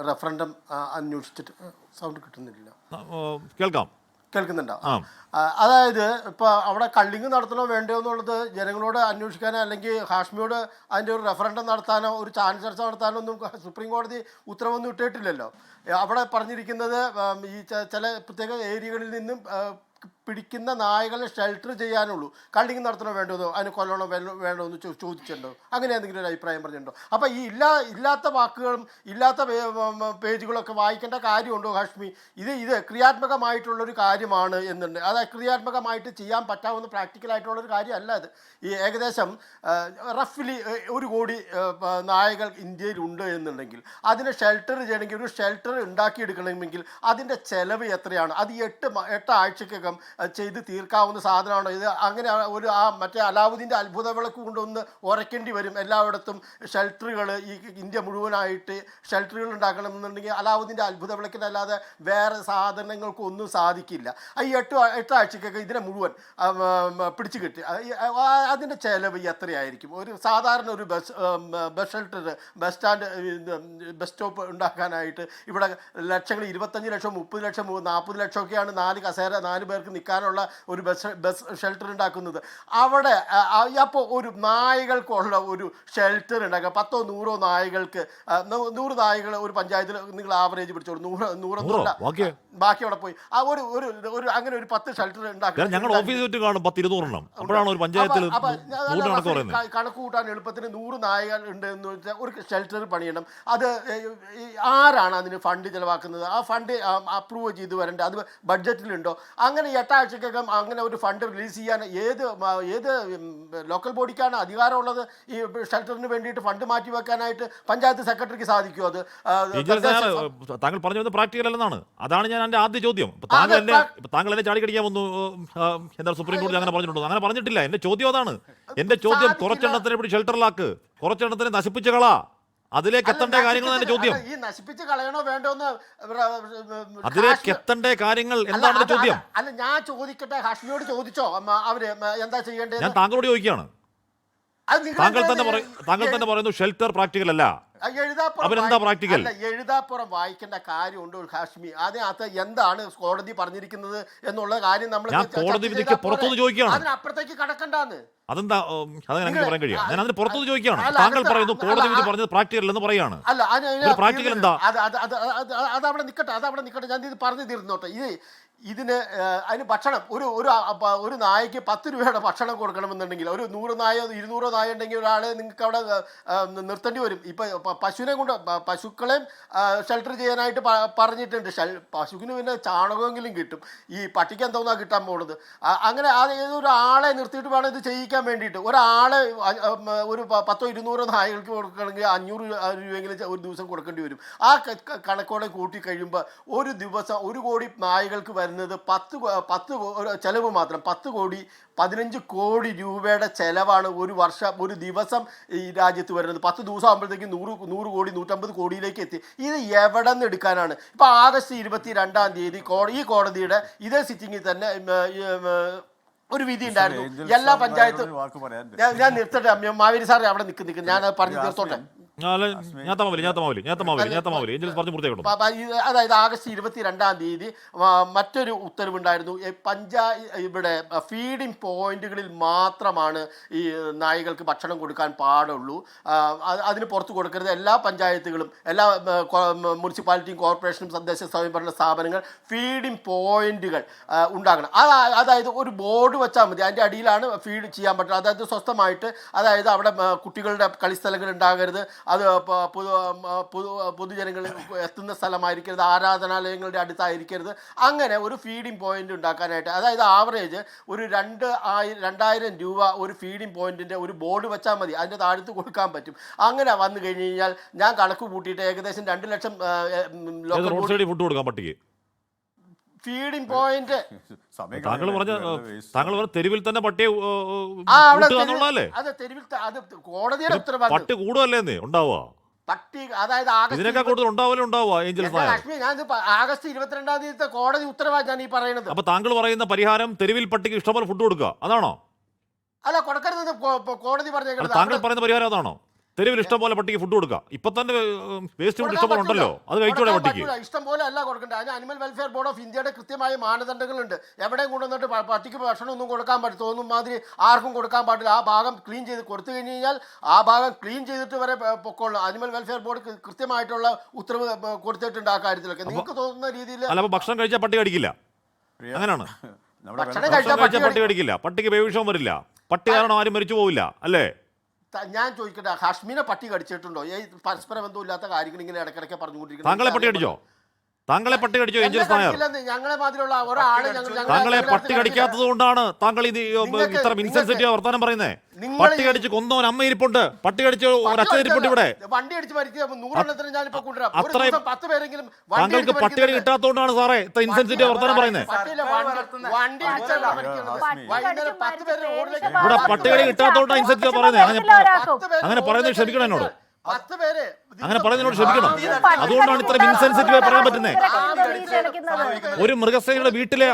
റെഫറൻഡം അന്വേഷിച്ചിട്ട്? സൗണ്ട് കിട്ടുന്നില്ല, കേൾക്കുന്നുണ്ടോ? അതായത് ഇപ്പോൾ അവിടെ കള്ളിങ് നടത്തണോ വേണ്ടോ എന്നുള്ളത് ജനങ്ങളോട് അന്വേഷിക്കാനോ അല്ലെങ്കിൽ ഹാഷ്മിയോട് അതിൻ്റെ ഒരു റെഫറൻഡം നടത്താനോ ഒരു ചാനൽ ചർച്ച നടത്താനോ ഒന്നും സുപ്രീം കോടതി ഉത്തരവൊന്നും ഇട്ടിട്ടില്ലല്ലോ. അവിടെ പറഞ്ഞിരിക്കുന്നത് ഈ ചില പ്രത്യേക ഏരിയകളിൽ നിന്നും പിടിക്കുന്ന നായകളെ ഷെൽട്ടർ ചെയ്യാനുള്ളൂ. കള്ളിങ് നടത്തണോ വേണ്ടതോ അതിന് കൊല്ലണോ വേണ്ടോ എന്ന് ചോദിച്ചിട്ടുണ്ടോ? അങ്ങനെ എന്തെങ്കിലും ഒരു അഭിപ്രായം പറഞ്ഞിട്ടുണ്ടോ? അപ്പോൾ ഈ ഇല്ലാത്ത വാക്കുകളും ഇല്ലാത്ത പേജുകളൊക്കെ വായിക്കേണ്ട കാര്യമുണ്ടോ ഹാഷ്മി? ഇത് ക്രിയാത്മകമായിട്ടുള്ളൊരു കാര്യമാണ് എന്നുണ്ട്. അതായത് ക്രിയാത്മകമായിട്ട് ചെയ്യാൻ പറ്റാവുന്ന പ്രാക്ടിക്കലായിട്ടുള്ളൊരു കാര്യമല്ല ഇത്. ഈ ഏകദേശം റഫ്ലി 1 കോടി നായകൾ ഇന്ത്യയിലുണ്ട് എന്നുണ്ടെങ്കിൽ അതിന് ഷെൽട്ടർ ചെയ്യണമെങ്കിൽ ഒരു ഷെൽട്ടർ ഉണ്ടാക്കിയെടുക്കണമെങ്കിൽ അതിൻ്റെ ചെലവ് എത്രയാണ്? അത് 8 ആഴ്ചക്കകം ചെയ്ത് തീർക്കാവുന്ന സാധനമാണോ ഇത്? അങ്ങനെ മറ്റേ അലാവുദ്ദീൻ്റെ അത്ഭുത വിളക്ക് കൊണ്ടൊന്ന് ഉറയ്ക്കേണ്ടി വരും എല്ലായിടത്തും ഷെൽട്ടറുകൾ. ഈ ഇന്ത്യ മുഴുവനായിട്ട് ഷെൽട്ടറുകൾ ഉണ്ടാക്കണമെന്നുണ്ടെങ്കിൽ അലാവുദ്ദീൻ്റെ അത്ഭുത വിളക്കിനല്ലാതെ വേറെ സാധനങ്ങൾക്കൊന്നും സാധിക്കില്ല. ഈ 8 ആഴ്ചക്കൊക്കെ ഇതിനെ മുഴുവൻ പിടിച്ചു കെട്ടി അതിൻ്റെ ചെലവ് എത്രയായിരിക്കും? ഒരു സാധാരണ ഒരു bus shelter, bus stand, bus stop ഉണ്ടാക്കാനായിട്ട് ഇവിടെ ലക്ഷങ്ങൾ 25 ലക്ഷം, 30 ലക്ഷം, 40 ലക്ഷമൊക്കെയാണ് 4 കസേര 4 പേർക്ക് നിൽക്കാനുള്ള ഒരു ബസ് ഷെൽട്ടർ ഉണ്ടാക്കുന്നത്. അവിടെ അപ്പോൾ ഒരു നായകൾക്കുള്ള ഒരു ഷെൽട്ടർ ഉണ്ടാക്കുക 10 100 നായകൾക്ക് 100 നായകൾ ഒരു പഞ്ചായത്തിൽ നിങ്ങൾ ആവറേജ് പിടിച്ചോളൂ. 100 ബാക്കി അവിടെ പോയി ആ ഒരു അങ്ങനെ ഒരു 10 ഷെൽട്ടർ ഉണ്ടാക്കുക. ഞങ്ങൾ ഓഫീസിൽ കാണും 10-200 എണ്ണം. അപ്പോഴാണ് ഒരു പഞ്ചായത്തിൽ കണക്ക് കൂട്ടാൻ എളുപ്പത്തിന് 100 നായകൾ ഉണ്ട് എന്ന് വെച്ചാൽ ഒരു ഷെൽട്ടർ പണിയണം. അത് ആരാണ് അതിന് ഫണ്ട് ചിലവാക്കുന്നത്? ആ ഫണ്ട് അപ്രൂവ് ചെയ്ത് വരേണ്ടത് അത് ബഡ്ജറ്റിലുണ്ടോ? അങ്ങനെ 8 ആഴ്ചക്കകം അങ്ങനെ ഒരു ഫണ്ട് റിലീസ് ചെയ്യാൻ ഏത് ലോക്കൽ ബോഡിക്കാണ് അധികാരമുള്ളത്? ഈ ഷെൽട്ടറിന് വേണ്ടിയിട്ട് ഫണ്ട് മാറ്റി വെക്കാനായിട്ട് പഞ്ചായത്ത് സെക്രട്ടറിക്ക് സാധിക്കുമോ? അത് താങ്കൾ പറഞ്ഞു പ്രാക്ടിക്കൽ അല്ലെന്നാണ്. അതാണ് ഞാൻ എൻ്റെ ആദ്യ ചോദ്യം. താങ്കൾ എന്നെ ചാടിക്കടിക്കാൻ വന്നു, എന്താ സുപ്രീം കോടതി അങ്ങനെ പറഞ്ഞിട്ടുണ്ടോ? അങ്ങനെ പറഞ്ഞിട്ടില്ല. എൻ്റെ ചോദ്യം അതാണ്. എൻ്റെ ചോദ്യം കുറച്ചെണ്ണത്തിനെ പിടി ഷെൽട്ടറിലാക്ക്, കുറച്ചെണ്ണത്തിനെ നശിപ്പിച്ച് കളാ, അതിലേക്ക് എത്തേണ്ട കാര്യങ്ങൾ എന്റെ ചോദ്യം. ഈ നശിപ്പിച്ച് കളയണോ വേണ്ടോന്ന് അതിലേക്ക് എത്തേണ്ട കാര്യങ്ങൾ എന്താണ് ചോദ്യം? അല്ല ഞാൻ ചോദിക്കട്ടെ, ഹാഷ്മിയോട് ചോദിച്ചോ അവര് എന്താ ചെയ്യേണ്ടത്? ഞാൻ താങ്കളോട് ചോദിക്കുകയാണ്. താങ്കൾ തന്നെ പറയുന്നു ഷെൽട്ടർ പ്രാക്ടിക്കൽ അല്ല. എഴുതാപ്പുറം വായിക്കേണ്ട കാര്യമുണ്ട് ഹാഷ്മി. അതിനകത്ത് എന്താണ് കോടതി പറഞ്ഞിരിക്കുന്നത് എന്നുള്ള കാര്യം നമ്മൾ അതിനപ്പുറത്തേക്ക് കടക്കണ്ടാന്ന്. അതെന്താ അതെങ്ങനെ പറയാൻ കഴിയും? ഞാൻ അതിന് പുറത്തുനിന്ന് ചോദിക്കുകയാണ്. താങ്കൾ പറയുന്നു കോടതി വിധി പറഞ്ഞത് പ്രാക്ടിക്കൽ എന്ന് പറയാണ്. അല്ല പ്രാക്ടിക്കൽ എന്താ? അതവിടെ നിൽക്കട്ടെ ഞാൻ ഇത് പറഞ്ഞു തീർന്നോട്ടെ. ഇതിന് അതിന് ഭക്ഷണം ഒരു നായക്ക് 10 രൂപയുടെ ഭക്ഷണം കൊടുക്കണമെന്നുണ്ടെങ്കിൽ ഒരു 100 നായോ 200 നായ ഉണ്ടെങ്കിൽ ഒരാളെ നിങ്ങൾക്ക് അവിടെ നിർത്തേണ്ടി വരും. ഇപ്പം പശുവിനെ കൊണ്ട് പശുക്കളെയും ഷെൽട്ടർ ചെയ്യാനായിട്ട് പറഞ്ഞിട്ടുണ്ട്. പശുവിന് പിന്നെ ചാണകമെങ്കിലും കിട്ടും. ഈ പട്ടിക്ക് എന്തോന്നാ കിട്ടാൻ പോകുന്നത്? അങ്ങനെ ഏതൊരാളെ നിർത്തിയിട്ട് വേണം ഇത് ചെയ്യിക്കാൻ വേണ്ടിയിട്ട്. ഒരാളെ ഒരു 10-200 നായകൾക്ക് കൊടുക്കണമെങ്കിൽ 500 രൂപയെങ്കിലും ഒരു ദിവസം കൊടുക്കേണ്ടി വരും. ആ കണക്കോടെ കൂട്ടി കഴിയുമ്പോൾ ഒരു ദിവസം 1 കോടി നായകൾക്ക് വരുന്നത് 10 ചെലവ് മാത്രം 10 കോടി 15 കോടി രൂപയുടെ ചെലവാണ് ഒരു ദിവസം ഈ രാജ്യത്ത് വരുന്നത്. 10 ദിവസം ആകുമ്പോഴത്തേക്കും 100 കോടി 150 കോടിയിലേക്ക് എത്തി. ഇത് എവിടെ നിന്ന് എടുക്കാനാണ്? ഇപ്പം ആഗസ്റ്റ് 22-ാം തീയതി ഈ കോടതിയുടെ ഇതേ സിറ്റിങ്ങിൽ തന്നെ ഒരു വിധി ഉണ്ടായിരുന്നു. എല്ലാ പഞ്ചായത്തും ഞാൻ നിർത്തട്ടെ മാവേലി സാറേ, അവിടെ നിൽക്കും ഞാൻ പറഞ്ഞു തീർത്തോട്ടെ. അതായത് ആഗസ്റ്റ് 22-ാം തീയതി മറ്റൊരു ഉത്തരവുണ്ടായിരുന്നു. ഇവിടെ ഫീഡിംഗ് പോയിന്റുകളിൽ മാത്രമാണ് ഈ നായകൾക്ക് ഭക്ഷണം കൊടുക്കാൻ പാടുള്ളൂ, അതിന് പുറത്ത് കൊടുക്കരുത്. എല്ലാ പഞ്ചായത്തുകളും എല്ലാ മുനിസിപ്പാലിറ്റിയും കോർപ്പറേഷനും തദ്ദേശ സ്വയംഭരണ സ്ഥാപനങ്ങൾ ഫീഡിംഗ് പോയിന്റുകൾ ഉണ്ടാക്കണം. അതായത് ഒരു ബോർഡ് വെച്ചാൽ മതി, അതിൻ്റെ അടിയിലാണ് ഫീഡ് ചെയ്യാൻ പറ്റുന്നത്. അതായത് സ്വസ്ഥമായിട്ട്, അതായത് അവിടെ കുട്ടികളുടെ കളിസ്ഥലങ്ങൾ ഉണ്ടാകരുത്, അത് പൊതുജനങ്ങൾ എത്തുന്ന സ്ഥലമായിരിക്കരുത്, ആരാധനാലയങ്ങളുടെ അടുത്തായിരിക്കരുത്. അങ്ങനെ ഒരു ഫീഡിംഗ് പോയിന്റ് ഉണ്ടാക്കാനായിട്ട്, അതായത് ആവറേജ് ഒരു 2000 രൂപ ഒരു ഫീഡിംഗ് പോയിന്റിന്റെ ഒരു ബോർഡ് വെച്ചാൽ മതി, അതിൻ്റെ താഴത്ത് കൊടുക്കാൻ പറ്റും. അങ്ങനെ വന്നു കഴിഞ്ഞ് കഴിഞ്ഞാൽ ഞാൻ കണക്ക് കൂട്ടിയിട്ട് ഏകദേശം 2 ലക്ഷം ഫുഡ് കൊടുക്കാൻ പറ്റുക. ഫീഡിംഗ് പോയിന്റ് താങ്കൾ പറഞ്ഞ തെരുവിൽ തന്നെ പട്ടിയെ അതെ തെരുവിൽ അത് കോടതിയുടെ ഉത്തരവാദിത്വം. പട്ടി കൂടുമല്ലേ ഉണ്ടാവുക? പട്ടി അതായത് ഇതിനേക്കാൾ കൂടുതൽ ഉണ്ടാവുക. ഞാൻ ആഗസ്റ്റ് 22-ാം തീയതി കോടതി ഉത്തരവാണ് ഞാൻ ഈ പറയുന്നത്. അപ്പൊ താങ്കൾ പറയുന്ന പരിഹാരം തെരുവിൽ പട്ടിക്ക് ഇഷ്ടംപോലെ ഫുഡ് കൊടുക്കുക, അതാണോ? അല്ല, കൊടുക്കരുത് കോടതി പറഞ്ഞേക്കുന്നത്. താങ്കൾ പറയുന്ന പരിഹാരം അതാണോ? തെരുവിൽ ഇഷ്ടം പോലെ പട്ടിക്ക് ഫുഡ് കൊടുക്കുക. ഇപ്പൊ തന്നെ വേസ്റ്റ് ഫുഡ് ഇഷ്ടംപോലെ ഉണ്ടല്ലോ, അത് കഴിച്ചോടെ പട്ടിക്ക്. ഇഷ്ടം പോലെ അല്ല കൊടുക്കേണ്ടത്. അതിന് അനിമൽ വെൽഫെയർ ബോർഡ് ഓഫ് ഇന്ത്യയുടെ കൃത്യമായ മാനദണ്ഡങ്ങളുണ്ട്. എവിടെയും കൊണ്ടുവന്നിട്ട് പട്ടിക്ക് ഭക്ഷണം ഒന്നും കൊടുക്കാൻ പറ്റില്ല, തോന്നും മാതിരി ആർക്കും കൊടുക്കാൻ പാടില്ല. ആ ഭാഗം ക്ലീൻ ചെയ്ത് കൊടുത്തു കഴിഞ്ഞ് കഴിഞ്ഞാൽ ആ ഭാഗം ക്ലീൻ ചെയ്തിട്ട് വരെ പൊക്കോളൂ. അനിമൽ വെൽഫെയർ ബോർഡ് കൃത്യമായിട്ടുള്ള ഉത്തരവ് കൊടുത്തിട്ടുണ്ട് ആ കാര്യത്തിലൊക്കെ. നിങ്ങൾക്ക് തോന്നുന്ന രീതിയിൽ ഭക്ഷണം കഴിച്ചാൽ പട്ടി കടിക്കില്ല, അങ്ങനെയാണ്. നമ്മുടെ ഭക്ഷണം വെള്ളത്തിൽ ഭക്ഷണം കഴിച്ചാൽ കഴിച്ചാൽ പട്ടി കടിക്കില്ല, പട്ടിക്ക് പേവിഷം വരില്ല, പട്ടി കാരണം ആരും മരിച്ചു പോവില്ല അല്ലേ? ഞാൻ ചോദിക്കട്ടെ, ഹാഷ്മിനെ പട്ടി കടിച്ചിട്ടുണ്ടോ? ഈ പരസ്പര ബന്ധമില്ലാത്ത കാര്യങ്ങൾ ഇങ്ങനെ ഇടയ്ക്കിടയ്ക്ക് പറഞ്ഞുകൊണ്ടിരിക്കുന്നത്. താങ്കളെ പട്ടി കടിച്ചോ? താങ്കളെ പട്ടി കടിച്ചോ ഏഞ്ചൽസ് നായർ? ഞങ്ങളെ മാതിരിയുള്ള ഒരാള് താങ്കളെ പട്ടി കടിക്കാത്തത് കൊണ്ടാണ് താങ്കൾ ഇത് ഇത്ര ഇൻസെൻസിറ്റീവ് വർത്താനം പറയുന്നത്. പട്ടി കടിച്ച് കൊന്നവൻ അമ്മ ഇരിപ്പുണ്ട്, പട്ടി കടിച്ച് ഒരു അച്ഛൻ ഇരിപ്പുണ്ട് ഇവിടെ. വണ്ടി അടിച്ച് മരിക്കുക 100 ഞാനിപ്പോ കൊണ്ടുവരാം. അത്രയും 10 പേരെങ്കിലും താങ്കൾക്ക് പട്ടികടി കിട്ടാത്തതുകൊണ്ടാണ് സാറേ ഇത്ര ഇൻസെൻസിറ്റീവ് വർത്താനം പറയുന്നത്. വണ്ടി അടിച്ചല്ല മരിക്കുന്നത്. വൈകുന്നേരം 10 പേര് റോഡിലേക്ക് ഇവിടെ പട്ടികടി കിട്ടാത്തതുകൊണ്ടാണ് ഇൻസെൻസിറ്റീവ് പറയുന്നത്. അങ്ങനെ പറയുന്നത് ക്ഷമിക്കണം എന്നോട്. 10 പേര് അങ്ങനെ പറയുന്നതിനോട് ക്ഷമിക്കണം. അതുകൊണ്ടാണ് ഇത്ര ഇൻസെൻസിറ്റീവ് പറയാൻ പറ്റുന്നത്. ഒരു മൃഗസേനയുടെ വീട്ടിലെ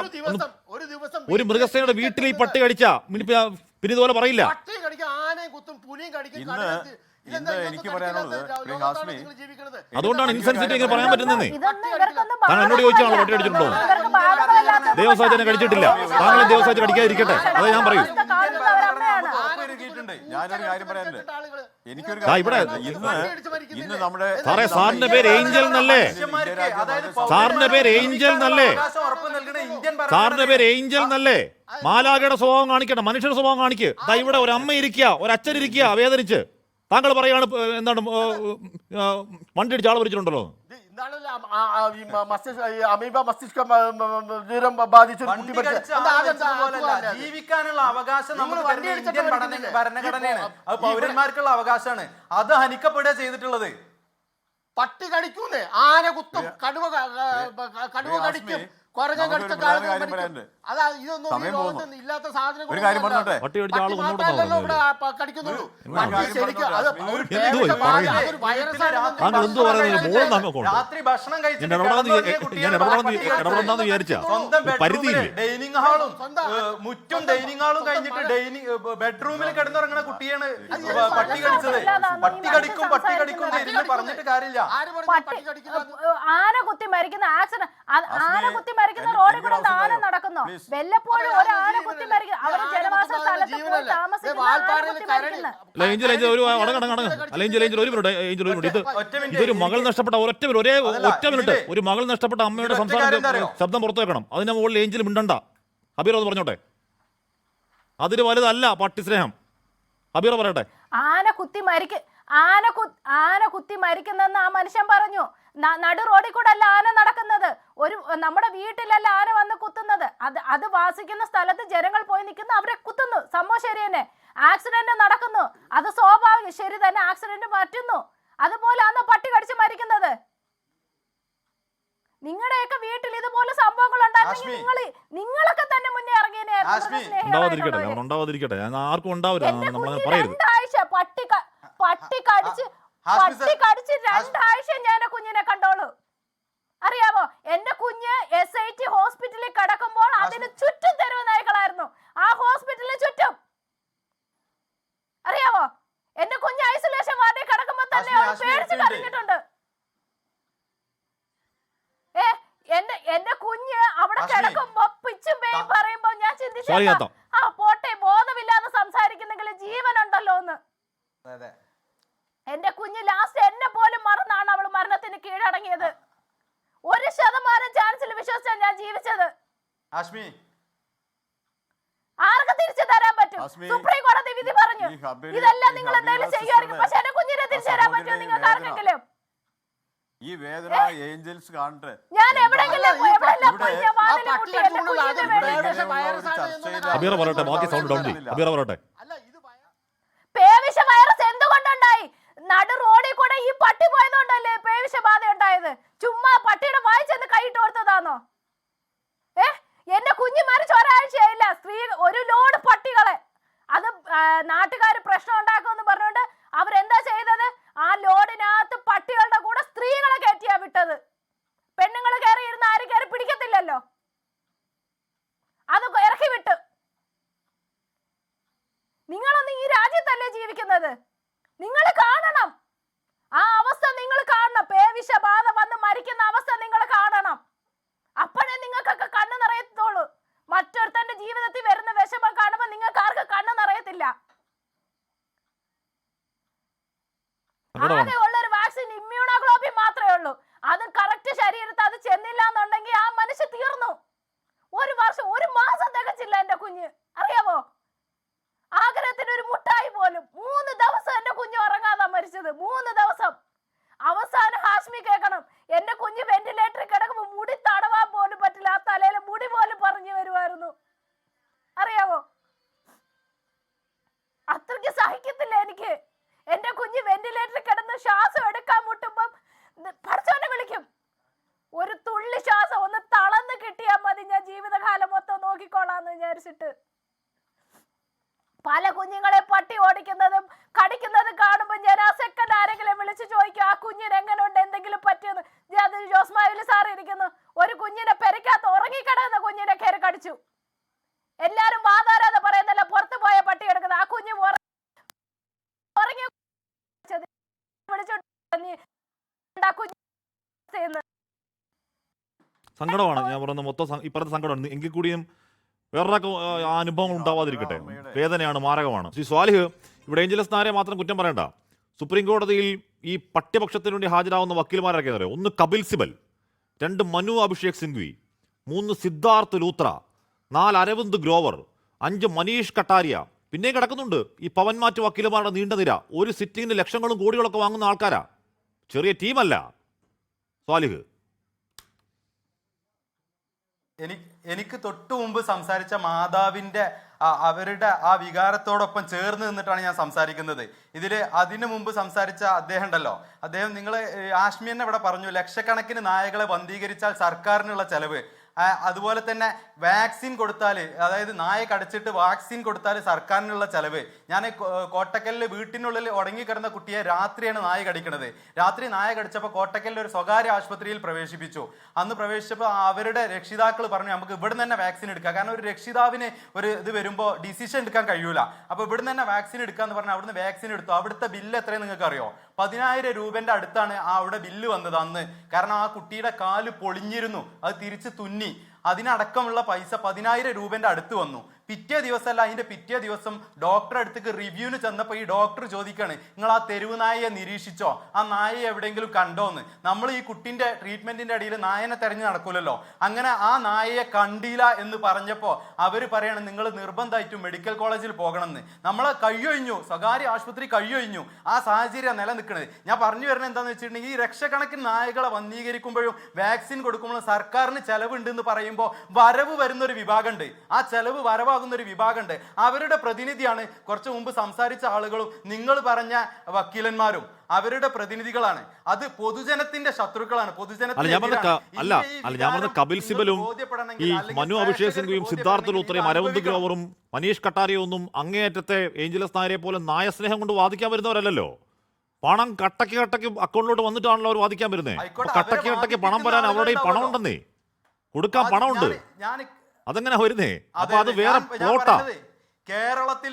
ഒരു മൃഗസേനയുടെ വീട്ടിൽ ഈ പട്ടി കടിച്ചാ പിന്നെ ഇതുപോലെ പറയില്ല. പട്ടി കടിക്കും, ആനയും കുത്തും, പുലിയും കടിക്കും. ഇന്ന് എനിക്ക് പറയാനുള്ളത് ശ്രീ ഹാഷ്മി, അതുകൊണ്ടാണ് ഇൻസെൻസിറ്റീവ് ഇങ്ങനെ പറയാൻ പറ്റുന്നത്. താങ്കൾ എന്നോട് ചോദിച്ചാണല്ലോ പട്ടി കടിച്ചിട്ടുണ്ടോ? ദേവസ്വാചനെ കടിച്ചിട്ടില്ല, താങ്കൾ ദേവസ്വാചന കടിക്കാതിരിക്കട്ടെ, അതേ ഞാൻ പറയൂ. ഞാനൊരു കാര്യം പറയാനുണ്ട്. എനിക്കൊരു ഇവിടെ ഇന്ന് നമ്മുടെ സാറേ സാറിന്റെ പേര് ഏഞ്ചൽ എന്നല്ലേ? സാറിന്റെ പേര് ഏഞ്ചൽ എന്നല്ലേ? സാറിന്റെ പേര് ഏഞ്ചൽ എന്നല്ലേ? മാലാഖയുടെ സ്വഭാവം കാണിക്കട്ടെ, മനുഷ്യരുടെ സ്വഭാവം കാണിക്ക്. ഇവിടെ ഒരു അമ്മ ഇരിക്കുക, ഒരു അച്ഛൻ ഇരിക്കുക വേദനിച്ച്. താങ്കൾ പറയാണ് എന്താണ് വണ്ടി അടിച്ച് ആൾ മരിച്ചിട്ടുണ്ടല്ലോ. അമീബ മസ്തിഷ്ക ജ്വരം ബാധിച്ചൊരു കുട്ടി ജീവിക്കാനുള്ള അവകാശം നമുക്ക് ഇന്ത്യൻ ഭരണഘടനയാണ്, അത് പൗരന്മാർക്കുള്ള അവകാശമാണ്. അത് ഹനിക്കപ്പെടുക ചെയ്തിട്ടുള്ളത്. പട്ടി കടിക്കൂന്നേ, ആന കുത്തും, കടുവ കടിക്കും, കുരങ്ങൻ കടിച്ച അതാ ഇതൊന്നും ഇല്ലാത്ത സാധനം. ഒരു കാര്യം പറഞ്ഞോട്ടെ, പട്ടി കടിച്ച ആൾ ഇവിടെ കടിക്കുന്നുള്ളൂ. രാത്രി ഭക്ഷണം ഇടപെടാന്ന് വിചാരിച്ചാ പരിധിയില്ലേ? ഡൈനിങ് ഹാളും മുറ്റും ഡൈനിങ് ഹാളും കഴിഞ്ഞിട്ട് ബെഡ്റൂമിൽ കിടന്നുറങ്ങുന്ന കുട്ടിയാണ് പട്ടി കടിച്ചത്. പട്ടി കടിക്കും പട്ടി കടിക്കും പറഞ്ഞിട്ട് കാര്യമില്ല. ആന കുത്തി മരിക്കുന്ന ആക്സിഡന്റ്, ആന കുത്തി മരിക്കുന്ന റോഡിൽ കൂടെ ആന നടക്കുന്നു. വല്ലപ്പോഴും ഒരു ആന കുത്തി മരിക്കുന്നു. അവര് ജനവാസ സ്ഥലത്ത് പോയി താമസിക്കുന്ന ഇതൊരു മകൾ നഷ്ടപ്പെട്ട ഒരു മകൾ നഷ്ടപ്പെട്ട അമ്മയുടെ സംസാരം ശബ്ദം പുറത്തു വെക്കണം. അതിന്റെ മുകളിൽ ഏഞ്ചൽ മിണ്ടണ്ട. ഹബീറ അത് പറഞ്ഞോട്ടെ, അതിന് വലുതല്ല പട്ടി സ്നേഹം. ഹബീറ പറയട്ടെ. ആന കുത്തി മരിക്കുന്നെന്ന് ആ മനുഷ്യൻ പറഞ്ഞു. നടു റോഡിൽ കൂടെ അല്ല ആന നടക്കുന്നത്, ഒരു നമ്മുടെ വീട്ടിലല്ല ആന വന്ന് കുത്തുന്നത്. അത് വാസിക്കുന്ന സ്ഥലത്ത് ജനങ്ങൾ പോയി നിൽക്കുന്നു, അവരെ കുത്തുന്നു. സംഭവം ശരി തന്നെ. ആക്സിഡന്റ് നടക്കുന്നു, അത് സ്വാഭാവികം, ശരി തന്നെ. ആക്സിഡന്റ് പറ്റുന്നു, അതുപോലാണോ പട്ടി കടിച്ച് മരിക്കുന്നത്? നിങ്ങളുടെയൊക്കെ വീട്ടിൽ ഇതുപോലെ സംഭവങ്ങൾ ഉണ്ടായിരുന്നെങ്കിൽ നിങ്ങളൊക്കെ തന്നെ മുന്നേ ഉണ്ടാവാതിരിക്കട്ടെ, ആർക്കും ഉണ്ടാവില്ല. രണ്ടാഴ്ച പട്ടി കടിച്ച് 2 ആഴ്ച ഞാൻ കുഞ്ഞിനെ കണ്ടോളൂ. അറിയാമോ, എന്റെ കുഞ്ഞ് SIT ഹോസ്പിറ്റലിൽ കിടക്കുമ്പോൾ അതിന് ചുറ്റും തെരുവ് നായ്ക്കളായിരുന്നു. ആ ഹോസ്പിറ്റലിന് ചുറ്റും. അറിയാമോ, എന്റെ കുഞ്ഞ് ഐസൊലേഷൻ വാർഡിൽ കിടക്കുമ്പോൾ തന്നെ പേടിച്ച് കരഞ്ഞിട്ടുണ്ട്. എന്റെ കുഞ്ഞ് അവിടെ കിടക്കുമ്പോ പിച്ചും പേയും പറയുമ്പോ ഞാൻ ചിന്തിച്ചു, ആ പോട്ടെ, ബോധമില്ലാതെ സംസാരിക്കുന്നെങ്കിൽ ജീവനുണ്ടല്ലോ എന്ന്. എന്റെ കുഞ്ഞ് ലാസ്റ്റ് എന്നെ പോലും മറന്നാണ് അവൾ മരണത്തിന് കീഴടങ്ങിയത്. 1% ചാൻസിൽ വിശ്വസിച്ചാണ് ഞാൻ ജീവിച്ചത്. ആർക്ക് തിരിച്ചു തരാൻ പറ്റും? സുപ്രീം കോടതി വിധി പറഞ്ഞു ഇതെല്ലാം നിങ്ങൾ എന്തെങ്കിലും ചെയ്യുമായിരിക്കും, പക്ഷെ എന്റെ കുഞ്ഞിനെ തിരിച്ചു തരാൻ പറ്റുമോ നിങ്ങൾക്ക് ആർക്കെങ്കിലും? ഈ വേദന ഏഞ്ചൽസ് കാണട്ടെ. ഞാൻ എവിടെയെങ്കിലും പേവിഷ വൈറസ് എന്തുകൊണ്ടുണ്ടായി? നടു റോഡിൽ കൂടെ ഈ പട്ടി പോയതുകൊണ്ടല്ലേ പേവിഷ ബാധ ഉണ്ടായത്? ചുമ്മാ പട്ടിയുടെ വായി ചെന്ന് കൈയിട്ട് കൊടുത്തതാണോ? എന്റെ കുഞ്ഞു മരിച്ച ഒരാഴ്ചയായില്ല. ഒരു ലോഡ് പട്ടികളെ അത് നാട്ടുകാർ പ്രശ്നം ഉണ്ടാക്കുമെന്ന് പറഞ്ഞുകൊണ്ട് അവരെന്താ ചെയ്തത്? ആ ലോഡിനകത്ത് പട്ടികളുടെ കൂടെ സ്ത്രീകളെ കയറ്റിയാ വിട്ടത്. പെണ്ണുങ്ങൾ കയറി ഇരുന്ന് ആരും കയറി പിടിക്കത്തില്ലല്ലോ, അത് ഇറക്കി വിട്ട്. നിങ്ങളൊന്നും ഈ രാജ്യത്തല്ലേ ജീവിക്കുന്നത്? നിങ്ങൾ കാണണം ആ അവസ്ഥ, നിങ്ങൾ കാണണം. പേവിഷബാധ വന്ന് മരിക്കുന്ന അവസ്ഥ നിങ്ങൾ കാണണം. അപ്പോഴേ നിങ്ങൾക്കൊക്കെ കണ്ണ് നിറയത്തുള്ളൂ. മറ്റൊരുത്തന്റെ ജീവിതത്തിൽ വരുന്ന വിഷമം കാണുമ്പോൾ നിങ്ങൾക്ക് ആർക്ക് കണ്ണ് നിറയത്തില്ല. ആകെ ഉള്ള ഒരു വാക്സിൻ ഇമ്മ്യൂണോഗ്ലോബിൻ മാത്രമേ ഉള്ളൂ. അത് കറക്റ്റ് ശരീരത്തിൽ അത് ചെന്നില്ല എന്നുണ്ടെങ്കിൽ ആ മനുഷ്യ തീർന്നു. ഒരു മാസം തികച്ചില്ല എൻ്റെ കുഞ്ഞ്, അറിയാമോ? ആഗ്രഹത്തിന് ഒരു മുട്ടായി പോലും 3 ദിവസം എൻ്റെ കുഞ്ഞ് ഉറങ്ങാതാ മരിച്ചത്. 3 ദിവസം. അവസാനം ഹാഷ്മി കേൾക്കണം, എൻ്റെ കുഞ്ഞ് വെന്റിലേറ്ററിൽ കിടക്കുമ്പോൾ മുടി തടവാൻ പോലും പറ്റില്ല, ആ തലയിൽ മുടി പോലും പറഞ്ഞു വരുമായിരുന്നു, അറിയാമോ? അത്രയ്ക്ക് സഹിക്കത്തില്ല എനിക്ക്. എൻ്റെ കുഞ്ഞ് വെന്റിലേറ്ററിൽ കിടന്ന് ശ്വാസം എടുക്കാൻ മുട്ടുമ്പം പഠിച്ചവനെ വിളിക്കും, ഒരു തുള്ളി ശ്വാസം ഒന്ന് തളർന്ന് കിട്ടിയാൽ മതി, ഞാൻ ജീവിതകാലം മൊത്തം നോക്കിക്കോളാന്ന് വിചാരിച്ചിട്ട്. പല കുഞ്ഞുങ്ങളെ പട്ടി ഓടിക്കുന്നതും കടിക്കുന്നതും കാണുമ്പോൾ ഞാൻ ആ സെക്കൻഡ് ആരെങ്കിലും വിളിച്ച് ചോദിക്കും, ആ കുഞ്ഞിന് എങ്ങനെയുണ്ട്, എന്തെങ്കിലും പറ്റിയെന്ന്. ഞാൻ ജോസ്മാവിൽ സാർ ഇരിക്കുന്നു, ഒരു കുഞ്ഞിനെ പെരക്കകത്ത് ഉറങ്ങിക്കിടക്കുന്ന കുഞ്ഞിനെ കയറി കടിച്ചു. എല്ലാരും വാതാരാതെ പറയുന്നല്ല, പുറത്തു പോയ പട്ടി എടുക്കുന്നത്. ആ കുഞ്ഞ് ഉറങ്ങി സങ്കടമാണ് ഞാൻ പറയുന്നത്. മൊത്തം ഈ പറഞ്ഞ സങ്കടമാണ്. എങ്കിൽ കൂടിയും വേറൊരാൾക്ക് ആ അനുഭവങ്ങൾ ഉണ്ടാവാതിരിക്കട്ടെ. വേദനയാണ്, മാരകമാണ്. ശ്രീ സ്വാലിഹ്, ഇവിടെ ഏഞ്ചലസ് നായരെ മാത്രം കുറ്റം പറയണ്ട. സുപ്രീം കോടതിയിൽ ഈ പട്യപക്ഷത്തിന് വേണ്ടി ഹാജരാകുന്ന വക്കീൽമാരൊക്കെ അറിയാം. 1 കപിൽ സിബൽ, 2 മനു അഭിഷേക് സിംഗ്വി, 3 സിദ്ധാർത്ഥ് ലൂത്ര, 4 അരവിന്ദ് ഗ്രോവർ, 5 മനീഷ് കട്ടാരിയ, പിന്നെയും കിടക്കുന്നുണ്ട് ഈ പവൻമാറ്റ് വക്കീലുമാരുടെ നീണ്ട നിര. ഒരു സിറ്റിങ്ങിന് ലക്ഷങ്ങളും കോടികളൊക്കെ വാങ്ങുന്ന ആൾക്കാരാ, ചെറിയ ടീമല്ല. സ്വാലിഹ്, എനിക്ക് തൊട്ടു മുമ്പ് സംസാരിച്ച മാതാവിന്റെ അവരുടെ ആ വികാരത്തോടൊപ്പം ചേർന്ന് നിന്നിട്ടാണ് ഞാൻ സംസാരിക്കുന്നത്. അതിനു മുമ്പ് സംസാരിച്ച അദ്ദേഹം ഉണ്ടല്ലോ, അദ്ദേഹം നിങ്ങൾ ആഷ്മി തന്നെ ഇവിടെ പറഞ്ഞു, ലക്ഷക്കണക്കിന് നായകളെ ബന്ധീകരിച്ചാൽ സർക്കാരിനുള്ള ചെലവ്, അതുപോലെ തന്നെ വാക്സിൻ കൊടുത്താൽ, അതായത് നായ കടിച്ചിട്ട് വാക്സിൻ കൊടുത്താൽ സർക്കാരിനുള്ള ചെലവ്. ഞാൻ കോട്ടക്കലിൽ വീട്ടിനുള്ളിൽ ഉടങ്ങിക്കിടന്ന കുട്ടിയെ രാത്രിയാണ് നായ കടിക്കുന്നത്. രാത്രി നായ കടിച്ചപ്പോൾ കോട്ടക്കലിൽ ഒരു സ്വകാര്യ ആശുപത്രിയിൽ പ്രവേശിപ്പിച്ചു. അന്ന് പ്രവേശിച്ചപ്പോൾ അവരുടെ രക്ഷിതാക്കൾ പറഞ്ഞു, നമുക്ക് ഇവിടെ തന്നെ വാക്സിൻ എടുക്കാം, കാരണം ഒരു രക്ഷിതാവിന് ഒരു ഇത് വരുമ്പോൾ ഡിസിഷൻ എടുക്കാൻ കഴിയൂല, അപ്പോൾ ഇവിടെ തന്നെ വാക്സിൻ എടുക്കാന്ന് പറഞ്ഞാൽ അവിടുന്ന് വാക്സിൻ എടുത്തു. അവിടുത്തെ ബില്ല് എത്രയും നിങ്ങൾക്ക് അറിയോ? 10,000 രൂപന്റെ അടുത്താണ് അവിടെ ബില്ല് വന്നത് അന്ന്. കാരണം ആ കുട്ടിയുടെ കാല് പൊളിഞ്ഞിരുന്നു, അത് തിരിച്ച് തുന്നി, അതിനടക്കമുള്ള പൈസ 10,000 രൂപന്റെ അടുത്ത് വന്നു. പിറ്റേ ദിവസമല്ല, അതിന്റെ പിറ്റേ ദിവസം ഡോക്ടറെ അടുത്തേക്ക് റിവ്യൂവിന് ചെന്നപ്പോൾ ഈ ഡോക്ടർ ചോദിക്കാണ്, നിങ്ങൾ ആ തെരുവ് നായയെ നിരീക്ഷിച്ചോ, ആ നായയെ എവിടെയെങ്കിലും കണ്ടോന്ന്. നമ്മൾ ഈ കുട്ടിന്റെ ട്രീറ്റ്മെന്റിന്റെ ഇടയിൽ നായനെ തെരഞ്ഞു നടക്കൂലല്ലോ, അങ്ങനെ ആ നായയെ കണ്ടില്ല എന്ന് പറഞ്ഞപ്പോൾ അവര് പറയാണ്, നിങ്ങൾ നിർബന്ധമായിട്ടും മെഡിക്കൽ കോളേജിൽ പോകണമെന്ന്. നമ്മളെ കഴിയൊഴിഞ്ഞു, സ്വകാര്യ ആശുപത്രി കഴിയൊഴിഞ്ഞു, ആ സാഹചര്യം നിലനിൽക്കുന്നത്. ഞാൻ പറഞ്ഞു വരുന്നത് എന്താണെന്ന് വെച്ചിട്ടുണ്ടെങ്കിൽ, ഈ ലക്ഷക്കണക്കിന് നായകളെ വന്ധീകരിക്കുമ്പോഴും വാക്സിൻ കൊടുക്കുമ്പോഴും സർക്കാരിന് ചെലവുണ്ട് എന്ന് പറയുമ്പോൾ വരവ് വരുന്നൊരു വിഭാഗമുണ്ട്, ആ ചെലവ് വരവാകുന്ന ഒരു വിഭാഗമുണ്ട്. അവരുടെ പ്രതിനിധിയാണ് കുറച്ചു മുമ്പ് സംസാരിച്ച ആളുകളും നിങ്ങൾ പറഞ്ഞ വക്കീലന്മാരും അവരുടെ പ്രതിനിധികളാണ്. അത് പൊതുജനത്തിന്റെ ശത്രുക്കളാണ്, ഞാൻ കപിൽ സിബലും ഈ മനു അഭിഷേക് സിംഗ്വിയും സിദ്ധാർത്ഥ ലൂത്രയും അരവിന്ദ് ഗ്രോവറും മനീഷ് കട്ടാരിയും ഒന്നും അങ്ങേയറ്റത്തെ ഏഞ്ചലസ് നായരെ പോലെ നായസ്നേഹം കൊണ്ട് വാദിക്കാൻ വരുന്നവരല്ലോ. പണം കട്ടക്ക് അക്കൗണ്ടിലോട്ട് വന്നിട്ടാണല്ലോ അവർ വാദിക്കാൻ വരുന്നത്. കട്ടക്ക് പണം വരാൻ അവരുടെയും പണം ഉണ്ടെന്നേ, കൊടുക്കാൻ പണമുണ്ട്. അതെങ്ങനെ വരുന്നേ? അപ്പൊ അത് വേറെ പ്ലോട്ടാ. കേരളത്തിൽ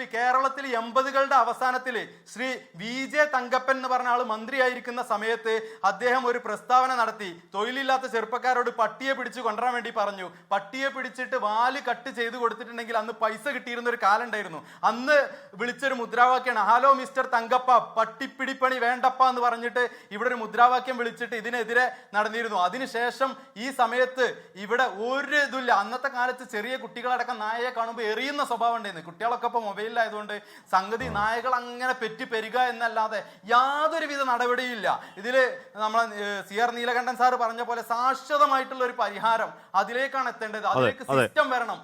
80കളുടെ അവസാനത്തിൽ ശ്രീ VJ തങ്കപ്പൻ എന്ന് പറഞ്ഞ ആള് മന്ത്രിയായിരിക്കുന്ന സമയത്ത് അദ്ദേഹം ഒരു പ്രസ്താവന നടത്തി. തൊഴിലില്ലാത്ത ചെറുപ്പക്കാരോട് പട്ടിയെ പിടിച്ചു കൊണ്ടുവരാൻ വേണ്ടി പറഞ്ഞു. പട്ടിയെ പിടിച്ചിട്ട് വാല് കട്ട് ചെയ്ത് കൊടുത്തിട്ടുണ്ടെങ്കിൽ അന്ന് പൈസ കിട്ടിയിരുന്ന ഒരു കാലം ഉണ്ടായിരുന്നു. അന്ന് വിളിച്ചൊരു മുദ്രാവാക്യമാണ്, ഹലോ മിസ്റ്റർ തങ്കപ്പ, പട്ടിപ്പിടിപ്പണി വേണ്ടപ്പ എന്ന് പറഞ്ഞിട്ട് ഇവിടെ ഒരു മുദ്രാവാക്യം വിളിച്ചിട്ട് ഇതിനെതിരെ നടന്നിരുന്നു. അതിനുശേഷം ഈ സമയത്ത് ഇവിടെ ഒരു ഇതില്ല. അന്നത്തെ കാലത്ത് ചെറിയ കുട്ടികളടക്കം നായയെ കാണുമ്പോൾ എറിയുന്ന സ്വഭാവം ഉണ്ടായിരുന്നു. കുട്ടികളൊക്കെ ഇപ്പോൾ മൊബൈലിലായതുകൊണ്ട് സംഗതി നായകൾ അങ്ങനെ പെറ്റി പെരുക എന്നല്ലാതെ യാതൊരുവിധ നടപടിയില്ല. ഇതിൽ നമ്മളെ CR നീലകണ്ഠൻ സാർ പറഞ്ഞ പോലെ ശാശ്വതമായിട്ടുള്ള ഒരു പരിഹാരം അതിലേക്കാണ് എത്തേണ്ടത്. അതിലേക്ക് സിസ്റ്റം വരണം.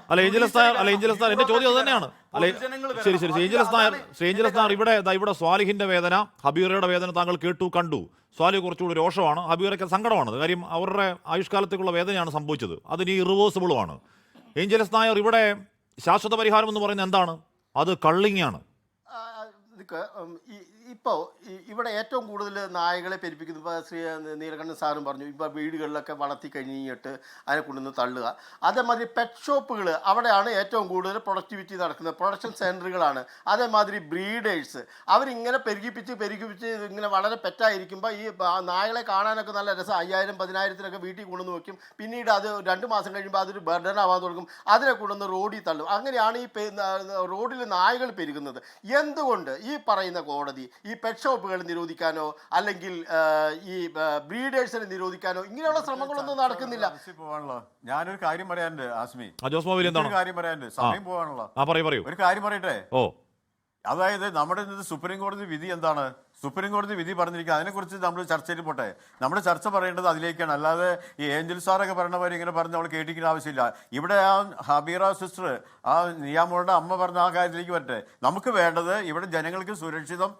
എന്റെ ചോദ്യം അത് തന്നെയാണ്. ശരി, ഏഞ്ചലസ് നായർ, ഇവിടെ സ്വാലിഹിന്റെ വേദന, ഹബീറയുടെ വേദന താങ്കൾ കേട്ടു കണ്ടു. സ്വാലിഹ് കുറച്ചുകൂടി രോഷമാണ്, ഹബീറയ്ക്ക് സങ്കടമാണ്. കാര്യം അവരുടെ ആയുഷ്കാലത്തേക്കുള്ള വേദനയാണ് സംഭവിച്ചത്, അതിന് ഇറിവേഴ്സിബിളുമാണ്. ഏഞ്ചലസ് നായർ, ഇവിടെ ശാശ്വത പരിഹാരം എന്ന് പറയുന്നത് എന്താണ്? അത് കള്ളിങ്ങാണ്. ഇപ്പോൾ ഇവിടെ ഏറ്റവും കൂടുതൽ നായകളെ പെരുപ്പിക്കുന്നത്, ഇപ്പോൾ ശ്രീ നീലകണ്ഠൻ സാറും പറഞ്ഞു, ഇപ്പോൾ വീടുകളിലൊക്കെ വളർത്തി കഴിഞ്ഞിട്ട് അതിനെ കൊണ്ടുവന്ന് തള്ളുക. അതേമാതിരി പെറ്റ് ഷോപ്പുകൾ, അവിടെയാണ് ഏറ്റവും കൂടുതൽ പ്രൊഡക്ടിവിറ്റി നടക്കുന്നത്. പ്രൊഡക്ഷൻ സെൻറ്ററുകളാണ്. അതേമാതിരി ബ്രീഡേഴ്സ്, അവരിങ്ങനെ പെരുകിപ്പിച്ച് ഇങ്ങനെ വളരെ പെറ്റായിരിക്കുമ്പോൾ ഈ നായകളെ കാണാനൊക്കെ നല്ല രസം, 5,000-10,000 വീട്ടിൽ കൊണ്ടുവന്ന് വയ്ക്കും. പിന്നീട് അത് 2 മാസം കഴിയുമ്പോൾ അതൊരു ബർഡൻ ആവാൻ തുടങ്ങും. അതിനെ കൊണ്ടുവന്ന് റോഡിൽ തള്ളും. അങ്ങനെയാണ് ഈ റോഡിൽ നായകൾ പെരുകുന്നത്. എന്തുകൊണ്ട് ഈ ഈ പറയുന്ന കോടതി ഈ പെറ്റ് ഷോപ്പുകൾ നിരോധിക്കാനോ അല്ലെങ്കിൽ ഈ ബ്രീഡേഴ്സിനെ നിരോധിക്കാനോ ഇങ്ങനെയുള്ള ശ്രമങ്ങളൊന്നും നടക്കുന്നില്ല. ഞാനൊരു കാര്യം പറയാനുണ്ട് ആസ്മി, ജോസ് മാവിൽ എന്താണ് കാര്യം പറയാനുണ്ട്, സമയം പോകാനുള്ള പറയൂ ഒരു കാര്യം പറയട്ടെ. ഓ, അതായത് നമ്മുടെ സുപ്രീം കോടതി വിധി എന്താണ്? സുപ്രീം കോടതി വിധി പറഞ്ഞിരിക്കുക, അതിനെക്കുറിച്ച് നമ്മൾ ചർച്ചയിൽ പോട്ടെ. നമ്മുടെ ചർച്ച പറയേണ്ടത് അതിലേക്കാണ്, അല്ലാതെ ഈ ഏഞ്ചൽ സാറൊക്കെ പറഞ്ഞവർ ഇങ്ങനെ പറഞ്ഞ് നമ്മൾ കേട്ടിരിക്കേണ്ട ആവശ്യമില്ല. ഇവിടെ ആ ഹബീറ സിസ്റ്റർ, ആ നിയാമോളുടെ അമ്മ പറഞ്ഞ ആ കാര്യത്തിലേക്ക് വരട്ടെ. നമുക്ക് വേണ്ടത് ഇവിടെ ജനങ്ങൾക്ക് സുരക്ഷിതം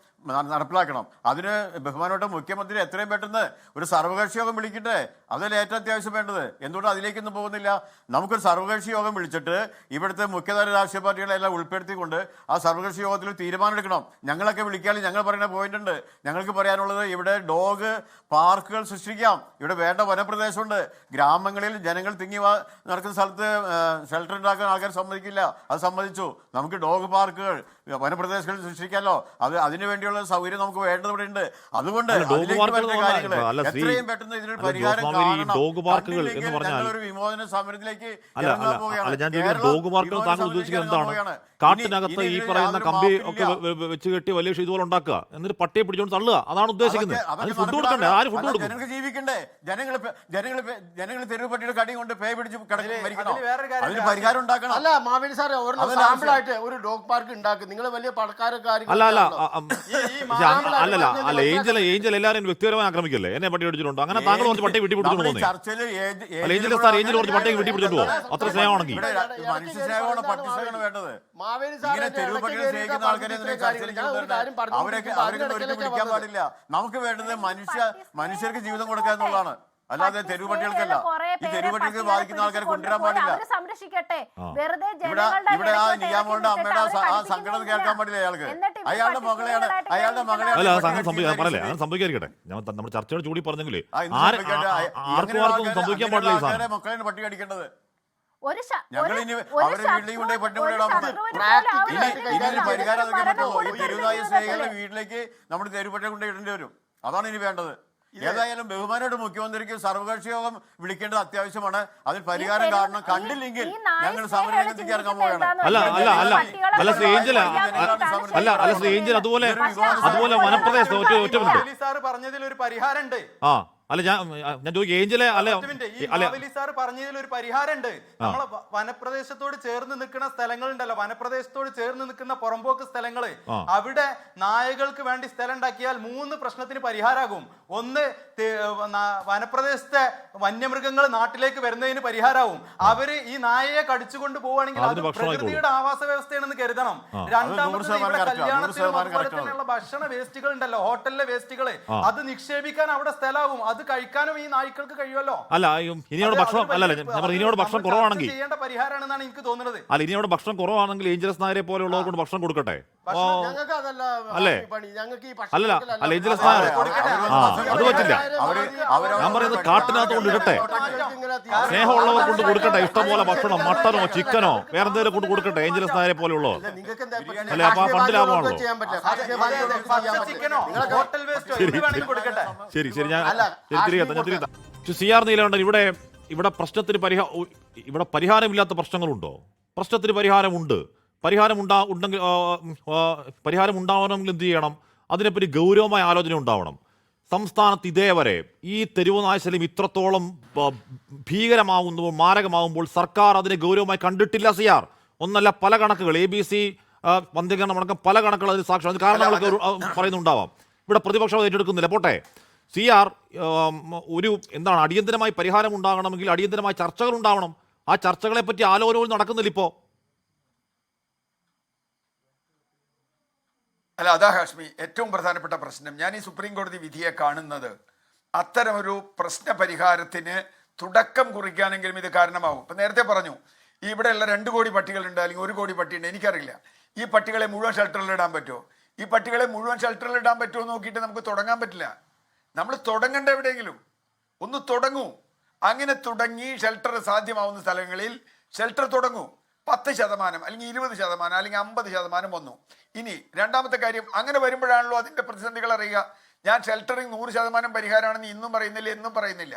നടപ്പിലാക്കണം. അതിന് ബഹുമാനപ്പെട്ട മുഖ്യമന്ത്രി എത്രയും പെട്ടെന്ന് ഒരു സർവകക്ഷി യോഗം വിളിക്കട്ടെ. അതല്ലേ ഏറ്റവും അത്യാവശ്യം വേണ്ടത്. എന്തുകൊണ്ട് അതിലേക്കൊന്നും പോകുന്നില്ല? നമുക്കൊരു സർവകക്ഷി യോഗം വിളിച്ചിട്ട് ഇവിടുത്തെ മുഖ്യധാര രാഷ്ട്രീയ പാർട്ടികളെല്ലാം ഉൾപ്പെടുത്തിക്കൊണ്ട് ആ സർവകക്ഷി യോഗത്തിൽ തീരുമാനം എടുക്കണം. ഞങ്ങളൊക്കെ വിളിക്കാനും ഞങ്ങൾ പറയുന്ന പോയിന്റ് ഉണ്ട്. ഞങ്ങൾക്ക് പറയാനുള്ളത് ഇവിടെ ഡോഗ് പാർക്കുകൾ സൃഷ്ടിക്കാം. ഇവിടെ വേണ്ട വനപ്രദേശമുണ്ട്. ഗ്രാമങ്ങളിൽ ജനങ്ങൾ തിങ്ങി നടക്കുന്ന സ്ഥലത്ത് ഷെൽട്ടർ ഉണ്ടാക്കാൻ ആൾക്കാർ സമ്മതിക്കില്ല. അത് സമ്മതിച്ചു. നമുക്ക് ഡോഗ് പാർക്കുകൾ വനപ്രദേശങ്ങളിൽ സൃഷ്ടിക്കാമല്ലോ. അതിനു വേണ്ടിയുള്ള സൗകര്യം നമുക്ക് വേണ്ടത് ഇവിടെ ഉണ്ട്. അതുകൊണ്ട് എത്രയും പെട്ടെന്ന് ഇതിനൊരു പരിഹാരം കാണണം. ഞങ്ങളൊരു വിമോചന സമരത്തിലേക്ക് കാട്ടിനകത്ത് ഈ പറയുന്ന കമ്പി ഒക്കെ വെച്ച് കെട്ടി വലിയ ഇതുപോലെ ഉണ്ടാക്കുക, എന്നിട്ട് പട്ടിയെ പിടിച്ചോണ്ട് തള്ളുക, അതാണ് ഉദ്ദേശിക്കുന്നത്. അതിന് ഫുഡ് കൊടുക്കണ്ടേ? ആര് ഫുഡ് കൊടുക്കും? ജനങ്ങൾക്ക് ജീവിക്കണ്ടേ? ജനങ്ങൾ തെരുവ് പട്ടിയുടെ കടി കൊണ്ട് പേ പിടിച്ച് മരിക്കണം. അതിന് പരിഹാരം ഉണ്ടാക്കണം. അല്ല മാവേലി സാറേ, സാമ്പിൾ ആയിട്ട് ഒരു ഡോഗ് പാർക്ക് ഉണ്ടാക്കും. നിങ്ങൾ വലിയ പണക്കാരൊക്കെ അല്ല ഏഞ്ചൽ എല്ലാവരും വ്യക്തിപരമായി ആക്രമിക്കല്ലേ? എന്നെ പട്ടി പിടിച്ചിട്ടുണ്ടോ? അങ്ങനെ താങ്കൾ കുറച്ച് പട്ടി വിട്ടി പിടിച്ചോണ്ട് പോകുന്നത്? ഏഞ്ചൽ കുറച്ച് പട്ടി വിട്ടി പിടിച്ചോണ്ട് പോകും. അത്ര സ്നേഹമാണെങ്കിൽ മനുഷ്യ സ്നേഹമാണ്, പട്ടി സ്നേഹമാണ് വേണ്ടത്. തെരുവ് പട്ടികൾ സ്നേഹിക്കുന്ന ആൾക്കാരെ അവരൊക്കെ പിടിക്കാൻ പാടില്ല. നമുക്ക് വേണ്ടത് മനുഷ്യർക്ക് ജീവിതം കൊടുക്കുക എന്നുള്ളതാണ്, അല്ലാതെ തെരുവ് പട്ടികൾക്കല്ല. ഈ തെരുവ് പട്ടികൾക്ക് ബാധിക്കുന്ന ആൾക്കാരെ കൊണ്ടുവരാൻ പാടില്ല. ഇവിടെ ആ നിയാമോളുടെ അമ്മയുടെ ആ സങ്കടം കേൾക്കാൻ പാടില്ല അയാൾക്ക്. അയാളുടെ മകളെയാണ് അല്ല പറയല്ലേ, അങ്ങനെ സംഭവിക്കാതിരിക്കട്ടെ. ഞാൻ നമ്മുടെ ചർച്ചയോട് ചൂടി പറഞ്ഞെങ്കിലേ ആർക്കും സംഭവിക്കാൻ പാടില്ല. മക്കളെ പട്ടി അടിക്കേണ്ടത് ഒരു പരിഹാരം തെരുവുനായ സ്നേഹികളുടെ വീട്ടിലേക്ക് നമ്മുടെ തെരുവുപട്ടിയെ കൊണ്ട് ഇടേണ്ടി വരും. അതാണ് ഇനി വേണ്ടത്. ഏതായാലും ബഹുമാനോട് മുഖ്യമന്ത്രിക്ക് സർവകക്ഷി യോഗം വിളിക്കേണ്ടത് അത്യാവശ്യമാണ്. അതിൽ പരിഹാരം കാണണം. കണ്ടില്ലെങ്കിൽ ഞങ്ങൾ സമരരംഗത്തേക്ക് ഇറങ്ങാൻ പോവുകയാണ്. അല്ല അതുപോലെ വനപ്രദേശത്ത് പറഞ്ഞതിൽ ഒരു പരിഹാരമുണ്ട്. അല്ല ഞാൻ ചോദിക്കും ഏഞ്ചലെ സാർ പറഞ്ഞതിൽ ഒരു പരിഹാരമുണ്ട്. നമ്മളെ വനപ്രദേശത്തോട് ചേർന്ന് നിൽക്കുന്ന സ്ഥലങ്ങളുണ്ടല്ലോ, വനപ്രദേശത്തോട് ചേർന്ന് നിൽക്കുന്ന പുറമ്പോക്ക് സ്ഥലങ്ങള്, അവിടെ നായകൾക്ക് വേണ്ടി സ്ഥലം ഉണ്ടാക്കിയാൽ 3 പ്രശ്നത്തിന് പരിഹാരമാകും. ഒന്ന്, വനപ്രദേശത്തെ വന്യമൃഗങ്ങൾ നാട്ടിലേക്ക് വരുന്നതിന് പരിഹാരമാവും. അവര് ഈ നായയെ കടിച്ചുകൊണ്ട് പോവുകയാണെങ്കിൽ അത് പ്രകൃതിയുടെ ആവാസ വ്യവസ്ഥയാണെന്ന് കരുതണം. രണ്ടാമത് ഇവിടെ കല്യാണത്തിനുള്ള ഭക്ഷണ വേസ്റ്റുകൾ ഉണ്ടല്ലോ, ഹോട്ടലിലെ വേസ്റ്റുകള്, അത് നിക്ഷേപിക്കാൻ അവിടെ സ്ഥലമാവും. അത് കഴിക്കാനും ഈ നായ്ക്കൾക്ക് കഴിയുമല്ലോ. അല്ല ഇനിയോട് ഭക്ഷണം കുറവാണെങ്കിൽ ചെയ്യേണ്ട പരിഹാരമാണെന്നാണ് എനിക്ക് തോന്നുന്നത്. അല്ല ഇനിയോട് ഭക്ഷണം കുറവാണെങ്കിൽ ഏഞ്ചലസ് നായരെ പോലെയുള്ളവർ കൊണ്ട് ഭക്ഷണം കൊടുക്കട്ടെ. അല്ലേ? അല്ല ഏഞ്ചലസ് നായർ അത് പറ്റില്ല. ഞാൻ പറയുന്നത് കാട്ടിനകത്ത് കൊണ്ട് ഇടട്ടെ. സ്നേഹമുള്ളവർ കൊണ്ട് കൊടുക്കട്ടെ. ഇഷ്ടംപോലെ ഭക്ഷണം, മട്ടനോ ചിക്കനോ വേറെ എന്തെങ്കിലും കൊണ്ട് കൊടുക്കട്ടെ. ഏഞ്ചലസ് നായരെ പോലെയുള്ളോ. അല്ലെ? അപ്പൊ ആ ഫണ്ട് ലാഭമാണല്ലോ. ശരി ഞാൻ CR നീലകണ്ഠൻ, ഇവിടെ പ്രശ്നത്തിന് പരിഹാരമില്ലാത്ത പ്രശ്നങ്ങളുണ്ടോ? പ്രശ്നത്തിന് പരിഹാരമുണ്ട്. പരിഹാരം ഉണ്ടാവണമെങ്കിൽ എന്ത് ചെയ്യണം? അതിനെപ്പറ്റി ഗൗരവമായ ആലോചന ഉണ്ടാവണം. സംസ്ഥാനത്ത് ഇതേവരെ ഈ തെരുവ് നാശല്യം ഇത്രത്തോളം ഭീകരമാകുമ്പോൾ, മാരകമാകുമ്പോൾ സർക്കാർ അതിനെ ഗൗരവമായി കണ്ടിട്ടില്ല. CR ഒന്നല്ല, പല കണക്കുകൾ, ABC വന്ധ്യകരണം അടക്കം പല കണക്കുകൾ അതിന് സാക്ഷ്യം. അത് കാരണങ്ങളൊക്കെ പറയുന്നുണ്ടാവാം. ഇവിടെ പ്രതിപക്ഷം ഏറ്റെടുക്കുന്നില്ല. പോട്ടെ, CR എന്താണ് അടിയന്തരമായി പരിഹാരം ഉണ്ടാകണമെങ്കിൽ അടിയന്തരമായി ചർച്ചകൾ ഉണ്ടാവണം. ആ ചർച്ചകളെ പറ്റി ആലോചനകൾ നടക്കുന്നില്ല ഇപ്പോൾ. അല്ല, അതാ ഹാഷ്മി ഏറ്റവും പ്രധാനപ്പെട്ട പ്രശ്നം. ഞാൻ ഈ സുപ്രീം കോടതി വിധിയെ കാണുന്നത് അത്തരമൊരു പ്രശ്ന പരിഹാരത്തിന് തുടക്കം കുറിക്കാനെങ്കിലും ഇത് കാരണമാവും. ഇപ്പം നേരത്തെ പറഞ്ഞു, ഈ ഇവിടെയുള്ള 2 കോടി പട്ടികളുണ്ട്, അല്ലെങ്കിൽ 1 കോടി പട്ടിയുണ്ട്, എനിക്കറിയില്ല. ഈ പട്ടികളെ മുഴുവൻ ഷെൽട്ടറിലിടാൻ പറ്റുമോ? ഈ പട്ടികളെ മുഴുവൻ ഷെൽട്ടറിലിടാൻ പറ്റുമോ നോക്കിയിട്ട് നമുക്ക് തുടങ്ങാൻ പറ്റില്ല. നമ്മൾ തുടങ്ങേണ്ട എവിടെയെങ്കിലും ഒന്ന് തുടങ്ങൂ. അങ്ങനെ തുടങ്ങി ഷെൽട്ടർ സാധ്യമാവുന്ന സ്ഥലങ്ങളിൽ ഷെൽട്ടർ തുടങ്ങൂ. 10% അല്ലെങ്കിൽ 20% അല്ലെങ്കിൽ 50% വന്നു. ഇനി രണ്ടാമത്തെ കാര്യം, അങ്ങനെ വരുമ്പോഴാണല്ലോ അതിൻ്റെ പ്രതിസന്ധികൾ അറിയുക. ഞാൻ ഷെൽട്ടറിങ് 100% പരിഹാരമാണെന്ന് ഇന്നും പറയുന്നില്ല, എന്നും പറയുന്നില്ല.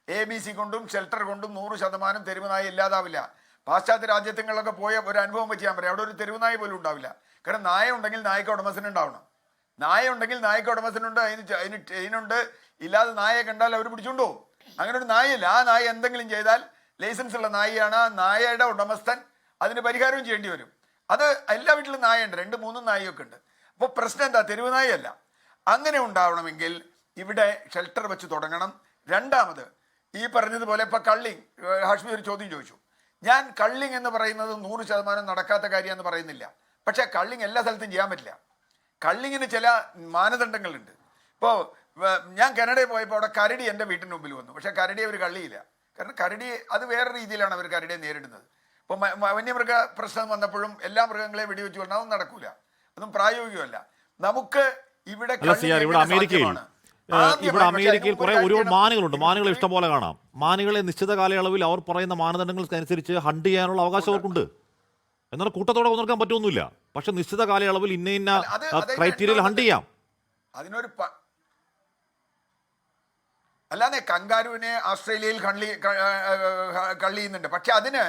ABC കൊണ്ടും ഷെൽട്ടർ കൊണ്ടും 100% തെരുവ് നായ ഇല്ലാതാവില്ല. പാശ്ചാത്യ രാജ്യങ്ങളിലൊക്കെ പോയ ഒരു അനുഭവം വെച്ച് ഞാൻ പറയാം. അവിടെ ഒരു തെരുവ് നായ പോലും ഉണ്ടാവില്ല. കാരണം നായ ഉണ്ടെങ്കിൽ നായ്ക്ക് ഉടമസ്ഥനുണ്ടാവണം. നായ ഉണ്ടെങ്കിൽ നായ്ക്ക് ഉടമസ്ഥനുണ്ട്, അതിന് ചെയിനുണ്ട്. ഇല്ലാതെ നായയെ കണ്ടാൽ അവർ പിടിച്ചുകൊണ്ടു പോകും. അങ്ങനെ ഒരു നായയില്ല. ആ നായ എന്തെങ്കിലും ചെയ്താൽ ലൈസൻസ് ഉള്ള നായയാണ്. ആ നായയുടെ ഉടമസ്ഥൻ അതിന് പരിഹാരവും ചെയ്യേണ്ടി വരും. അത് എല്ലാ വീട്ടിലും നായയുണ്ട്, 2-3 നായയൊക്കെ ഉണ്ട്. അപ്പോൾ പ്രശ്നം എന്താ? തെരുവ് നായയല്ല. അങ്ങനെ ഉണ്ടാവണമെങ്കിൽ ഇവിടെ ഷെൽട്ടർ വെച്ച് തുടങ്ങണം. രണ്ടാമത് ഈ പറഞ്ഞതുപോലെ ഇപ്പം കള്ളിങ്, ഹാഷ്മി ഒരു ചോദ്യം ചോദിച്ചു. ഞാൻ കള്ളിങ് എന്ന് പറയുന്നത് 100% നടക്കാത്ത കാര്യമെന്ന് പറയുന്നില്ല. പക്ഷേ കള്ളിങ് എല്ലാ സ്ഥലത്തും ചെയ്യാൻ പറ്റില്ല. കള്ളിങ്ങിന് ചില മാനദണ്ഡങ്ങളുണ്ട്. ഇപ്പോൾ ഞാൻ കാനഡയിൽ പോയപ്പോൾ അവിടെ കരടി എൻ്റെ വീട്ടിന് മുമ്പിൽ വന്നു. പക്ഷേ കരടി അവർ കള്ളിയില്ല. കാരണം കരടി അത് വേറെ രീതിയിലാണ് അവർ കരടിയെ നേരിടുന്നത്. ഇപ്പോൾ വന്യമൃഗ പ്രശ്നം വന്നപ്പോഴും എല്ലാ മൃഗങ്ങളെയും വെടിവെച്ച് കൊണ്ടാൽ അതൊന്നും നടക്കൂല, അതൊന്നും പ്രായോഗികമല്ല. നമുക്ക് ഇവിടെ അമേരിക്കയിൽ കുറെ ഒരുപാട് മാനുകളുണ്ട്. മാനുകൾ ഇഷ്ടം പോലെ കാണാം. മാനുകളെ നിശ്ചിത കാലയളവിൽ അവർ പറയുന്ന മാനദണ്ഡങ്ങൾക്കനുസരിച്ച് ഹണ്ട് ചെയ്യാനുള്ള അവകാശം അവർക്കുണ്ട്. എന്നാൽ കൂട്ടത്തോടെ കൊന്നിറക്കാൻ പറ്റുമൊന്നുമില്ല. പക്ഷെ നിശ്ചിത കാലയളവിൽ ഇന്ന ക്രൈറ്റീരിയയിൽ ഹണ്ട് ചെയ്യാം. അതിനൊരു അല്ലാതെ കങ്കാരുവിനെ ആസ്ട്രേലിയയിൽ കള്ളി ചെയ്യുന്നുണ്ട്. പക്ഷെ അതിന്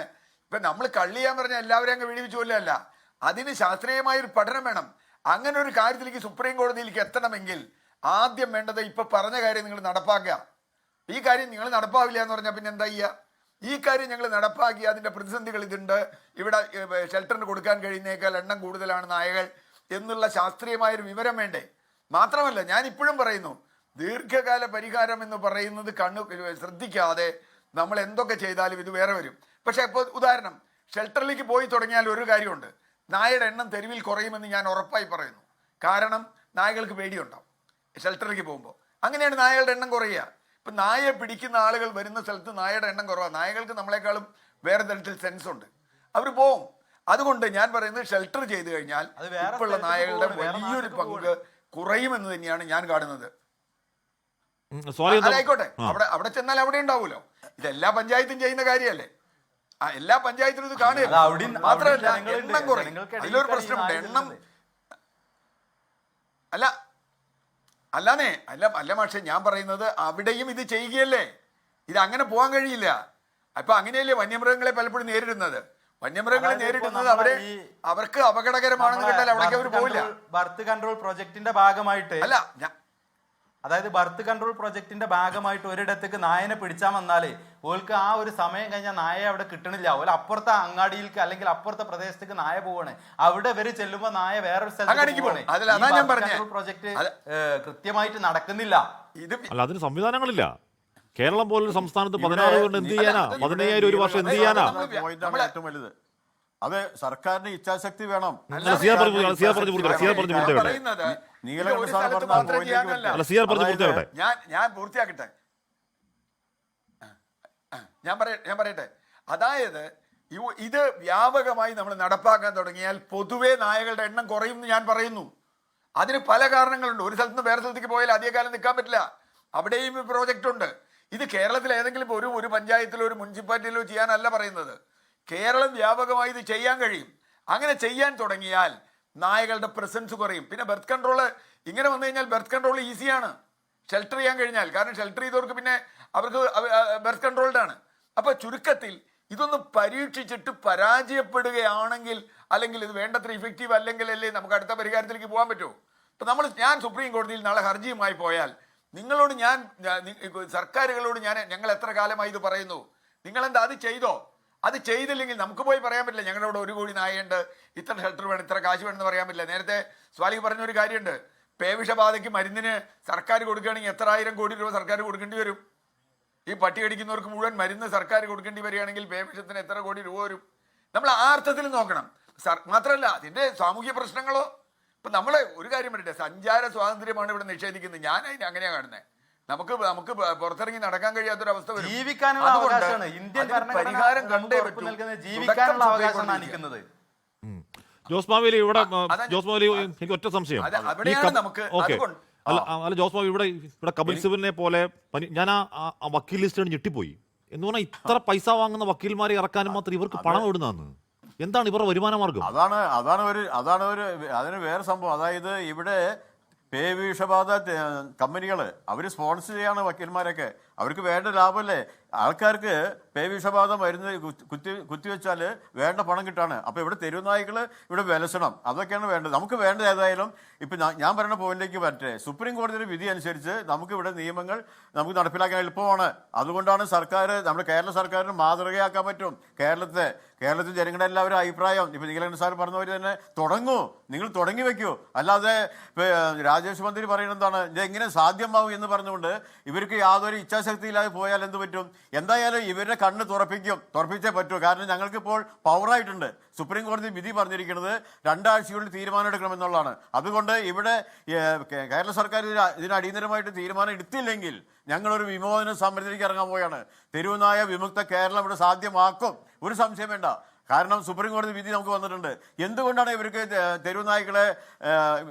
ഇപ്പം നമ്മൾ കള്ളി ചെയ്യാൻ പറഞ്ഞാൽ എല്ലാവരെയും അങ്ങ് വെടിവെച്ച് കൊല്ലല്ല. അതിന് ശാസ്ത്രീയമായൊരു പഠനം വേണം. അങ്ങനെ ഒരു കാര്യത്തിലേക്ക് സുപ്രീം കോടതിയിലേക്ക് എത്തണമെങ്കിൽ ആദ്യം വേണ്ടത് ഇപ്പം പറഞ്ഞ കാര്യം നിങ്ങൾ നടപ്പാക്കുക. ഈ കാര്യം നിങ്ങൾ നടപ്പാവില്ല എന്ന് പറഞ്ഞാൽ പിന്നെ എന്താ ചെയ്യുക? ഈ കാര്യം ഞങ്ങൾ നടപ്പാക്കി അതിൻ്റെ പ്രതിസന്ധികൾ ഇതുണ്ട്, ഇവിടെ ഷെൽട്ടറിന് കൊടുക്കാൻ കഴിയുന്നേക്കാൾ എണ്ണം കൂടുതലാണ് നായകൾ എന്നുള്ള ശാസ്ത്രീയമായൊരു വിവരം വേണ്ടേ? മാത്രമല്ല, ഞാൻ ഇപ്പോഴും പറയുന്നു, ദീർഘകാല പരിഹാരം എന്ന് പറയുന്നത് ശ്രദ്ധിക്കാതെ നമ്മൾ എന്തൊക്കെ ചെയ്താലും ഇത് വേറെ വരും. പക്ഷേ ഇപ്പോൾ ഉദാഹരണം, ഷെൽട്ടറിലേക്ക് പോയി തുടങ്ങിയാൽ ഒരു കാര്യമുണ്ട്, നായയുടെ എണ്ണം തെരുവിൽ കുറയുമെന്ന് ഞാൻ ഉറപ്പായി പറയുന്നു. കാരണം നായകൾക്ക് പേടിയുണ്ടാവും ഷെൽട്ടറിലേക്ക് പോകുമ്പോൾ. അങ്ങനെയാണ് നായകളുടെ എണ്ണം കുറയുക. ഇപ്പം നായയെ പിടിക്കുന്ന ആളുകൾ വരുന്ന സ്ഥലത്ത് നായയുടെ എണ്ണം കുറവാണ്. നായകൾക്ക് നമ്മളെക്കാളും വേറെ തരത്തിൽ സെൻസ് ഉണ്ട്, അവർ പോവും. അതുകൊണ്ട് ഞാൻ പറയുന്നത് ഷെൽട്ടർ ചെയ്തു കഴിഞ്ഞാൽ ഇപ്പോഴുള്ള നായകളുടെ വലിയൊരു പങ്ക് കുറയുമെന്ന് തന്നെയാണ് ഞാൻ കാണുന്നത്. ആയിക്കോട്ടെ, അവിടെ ചെന്നാൽ അവിടെ ഉണ്ടാവുമല്ലോ. ഇതെല്ലാ പഞ്ചായത്തും ചെയ്യുന്ന കാര്യമല്ലേ? എല്ലാ പഞ്ചായത്തിലും ഇത് കാണുക. മാത്രമല്ല എണ്ണം കുറയും, അതിലൊരു പ്രശ്നമുണ്ട്. എണ്ണം അല്ല മാഷെ, ഞാൻ പറയുന്നത് അവിടെയും ഇത് ചെയ്യുകയല്ലേ. ഇത് അങ്ങനെ പോകാൻ കഴിയില്ല. അപ്പൊ അങ്ങനെയല്ലേ വന്യമൃഗങ്ങളെ പലപ്പോഴും നേരിടുന്നത്. വന്യമൃഗങ്ങളെ നേരിടുന്നത് അവർക്ക് അപകടകരമാണെന്ന് കേട്ടാൽ അവിടേക്ക് അവർ പോവില്ല. ബർത്ത് കൺട്രോൾ പ്രൊജക്ടിന്റെ ഭാഗമായിട്ട് അതായത് ബർത്ത് കൺട്രോൾ പ്രൊജക്ടിന്റെ ഭാഗമായിട്ട് ഒരിടത്തേക്ക് നായനെ പിടിച്ചാൽ വന്നാലേ ഓൾക്ക് ആ ഒരു സമയം കഴിഞ്ഞാൽ നായയെ അവിടെ കിട്ടണില്ല. ഓല അപ്പുറത്തെ അങ്ങാടിയിലേക്ക് അല്ലെങ്കിൽ അപ്പുറത്തെ പ്രദേശത്തേക്ക് നായ പോവാണ്. അവിടെ ഇവര് ചെല്ലുമ്പോ നായ വേറൊരു സ്ഥലത്ത് പ്രൊജക്ട് കൃത്യമായിട്ട് നടക്കുന്നില്ല. അല്ല, അതിന് സംവിധാനങ്ങളില്ല. കേരളം പോലൊരു സംസ്ഥാനത്ത് 16 കൊണ്ട് എന്ത് ചെയ്യാനാ? 15,000 ഒരു വർഷം എന്ത് ചെയ്യാനാ? ഏറ്റവും വലുത് അത് സർക്കാരിന് ഇച്ഛാശക്തി വേണം. ഞാൻ പൂർത്തിയാക്കട്ടെ. ഞാൻ പറയട്ടെ. അതായത് ഇത് വ്യാപകമായി നമ്മൾ നടപ്പാക്കാൻ തുടങ്ങിയാൽ പൊതുവെ നായകളുടെ എണ്ണം കുറയും എന്ന് ഞാൻ പറയുന്നു. അതിന് പല കാരണങ്ങളുണ്ട്. ഒരു സ്ഥലത്ത് നിന്ന് വേറെ സ്ഥലത്തേക്ക് പോയാൽ അധികകാലം നിൽക്കാൻ പറ്റില്ല. അവിടെയും ഈ പ്രോജക്റ്റ് ഉണ്ട്. ഇത് കേരളത്തിൽ ഏതെങ്കിലും ഒരു പഞ്ചായത്തിലോ ഒരു മുനിസിപ്പാലിറ്റിയിലോ ചെയ്യാനല്ല പറയുന്നത്. കേരളം വ്യാപകമായി ഇത് ചെയ്യാൻ കഴിയും. അങ്ങനെ ചെയ്യാൻ തുടങ്ങിയാൽ നായകളുടെ പ്രസൻസ് കുറയും. പിന്നെ ബർത്ത് കൺട്രോള് ഇങ്ങനെ വന്നു കഴിഞ്ഞാൽ ബർത്ത് കൺട്രോൾ ഈസിയാണ് ഷെൽട്ടർ ചെയ്യാൻ കഴിഞ്ഞാൽ. കാരണം ഷെൽട്ടർ ചെയ്തവർക്ക് പിന്നെ അവർക്ക് ബർത്ത് കൺട്രോൾഡ് ആണ്. അപ്പോൾ ചുരുക്കത്തിൽ ഇതൊന്ന് പരീക്ഷിച്ചിട്ട് പരാജയപ്പെടുകയാണെങ്കിൽ, അല്ലെങ്കിൽ ഇത് വേണ്ടത്ര ഇഫക്റ്റീവ് അല്ലെങ്കിൽ അല്ലേ നമുക്ക് അടുത്ത പരിഹാരത്തിലേക്ക് പോകാൻ പറ്റുമോ? ഇപ്പം ഞാൻ സുപ്രീം കോടതിയിൽ നാളെ ഹർജിയുമായി പോയാൽ നിങ്ങളോട് സർക്കാരുകളോട് ഞങ്ങൾ എത്ര കാലമായി ഇത് പറയുന്നു, നിങ്ങളെന്താ അത് ചെയ്തോ? അത് ചെയ്തില്ലെങ്കിൽ നമുക്ക് പോയി പറയാൻ പറ്റില്ല ഞങ്ങളുടെ 1 കോടി നായയുണ്ട്, ഇത്ര ഷെൽട്ടർ വേണം, ഇത്ര കാശ് വേണമെന്ന് പറയാൻ പറ്റില്ല. നേരത്തെ സ്വാലിഹ് പറഞ്ഞൊരു കാര്യമുണ്ട്, പേവിഷബാധയ്ക്ക് മരുന്നിന് സർക്കാർ കൊടുക്കുകയാണെങ്കിൽ എത്ര 1000 കോടി രൂപ സർക്കാർ കൊടുക്കേണ്ടി വരും. ഈ പട്ടി കടിക്കുന്നവർക്ക് മുഴുവൻ മരുന്ന് സർക്കാർ കൊടുക്കേണ്ടി വരികയാണെങ്കിൽ പേവിഷത്തിന് എത്ര കോടി രൂപ വരും? നമ്മൾ ആ അർത്ഥത്തിൽ നോക്കണം. മാത്രമല്ല അതിൻ്റെ സാമൂഹ്യ പ്രശ്നങ്ങളോ. ഇപ്പം നമ്മൾ ഒരു കാര്യം പറയട്ടെ, സഞ്ചാര സ്വാതന്ത്ര്യമാണ് ഇവിടെ നിഷേധിക്കുന്നത്. ഞാൻ അതിനെ അങ്ങനെയാണ് കാണുന്നത്. നമുക്ക് പുറത്തിറങ്ങി നടക്കാൻ കഴിയാത്തൊരവസ്ഥ വരും. ജീവിക്കാനുള്ള അവകാശമാണ് ഇന്ത്യൻ പരിഹാരം കണ്ടേ പറ്റൂ. ജീവിക്കാനുള്ള അവകാശമാണ് നിൽക്കുന്നത്. ജോസ് മാവേലി, ഇവിടെ ജോസ് മാവേലി, എനിക്ക് ഒറ്റ സംശയം. അല്ല ജോസ് മാവേലി, ഇവിടെ കപിൽ സിബലിനെ പോലെ ഞാൻ ആ വക്കീൽ ലിസ്റ്റ് ഞെട്ടിപ്പോയി. എന്ന് പറഞ്ഞാൽ ഇത്ര പൈസ വാങ്ങുന്ന വക്കീൽമാരെ ഇറക്കാനും മാത്രം ഇവർക്ക് പണം എവിടുന്നാന്ന്? എന്താണ് ഇവരുടെ വരുമാന മാർഗം? അതിന് വേറെ സംഭവം. അതായത് ഇവിടെ പേവിഷബാധ കമ്പനികൾ അവർ സ്പോൺസർ ചെയ്യാണ് വക്കീൽമാരൊക്കെ. അവർക്ക് വേണ്ട ലാഭമല്ലേ? ആൾക്കാർക്ക് പേവിഷബാധ മരുന്ന് കുത്തിവെച്ചാൽ വേണ്ട പണം കിട്ടാണ്. അപ്പോൾ ഇവിടെ തെരുവുനായ്ക്കൾ ഇവിടെ വിലസണം, അതൊക്കെയാണ് വേണ്ടത്. നമുക്ക് വേണ്ടത് ഏതായാലും ഇപ്പം ഞാൻ പറയുന്ന പോയിന്റിലേക്ക് വരട്ടെ. സുപ്രീം കോടതിയുടെ വിധി അനുസരിച്ച് നമുക്ക് ഇവിടെ നിയമങ്ങൾ നമുക്ക് നടപ്പിലാക്കാൻ എളുപ്പമാണ്. അതുകൊണ്ടാണ് സർക്കാർ, നമ്മുടെ കേരള സർക്കാരിന് മാതൃകയാക്കാൻ പറ്റും. കേരളത്തിൽ ജനങ്ങളുടെ എല്ലാവരും അഭിപ്രായം ഇപ്പം നീലകണ്ഠൻ സാർ പറഞ്ഞവർ തന്നെ നിങ്ങൾ തുടങ്ങി വെക്കൂ. അല്ലാതെ രാജേഷ് മന്ത്രി പറയുന്നത് എന്താണ്, ഇതെങ്ങനെ സാധ്യമാവും എന്ന് പറഞ്ഞുകൊണ്ട് ഇവർക്ക് യാതൊരു ഇച്ഛാശക്തിയില്ലാതെ പോയാൽ എന്ത് പറ്റും? എന്തായാലും ഇവരുടെ കണ്ണ് തുറപ്പിച്ചേ പറ്റൂ. കാരണം ഞങ്ങൾക്കിപ്പോൾ പവറായിട്ടുണ്ട്. സുപ്രീം കോടതി വിധി പറഞ്ഞിരിക്കുന്നത് 2 ആഴ്ചയുള്ളിൽ തീരുമാനം എടുക്കണമെന്നുള്ളതാണ്. അതുകൊണ്ട് ഇവിടെ കേരള സർക്കാർ ഇതിന് അടിയന്തരമായിട്ട് തീരുമാനം എടുത്തില്ലെങ്കിൽ ഞങ്ങളൊരു വിമോചന സമരത്തിലേക്ക് ഇറങ്ങാൻ പോവുകയാണ്. തെരുവുനായ വിമുക്ത കേരളം ഇവിടെ സാധ്യമാക്കും, ഒരു സംശയം വേണ്ട. കാരണം സുപ്രീം കോടതി വിധി നമുക്ക് വന്നിട്ടുണ്ട്. എന്തുകൊണ്ടാണ് ഇവർക്ക് തെരുവുനായ്ക്കളെ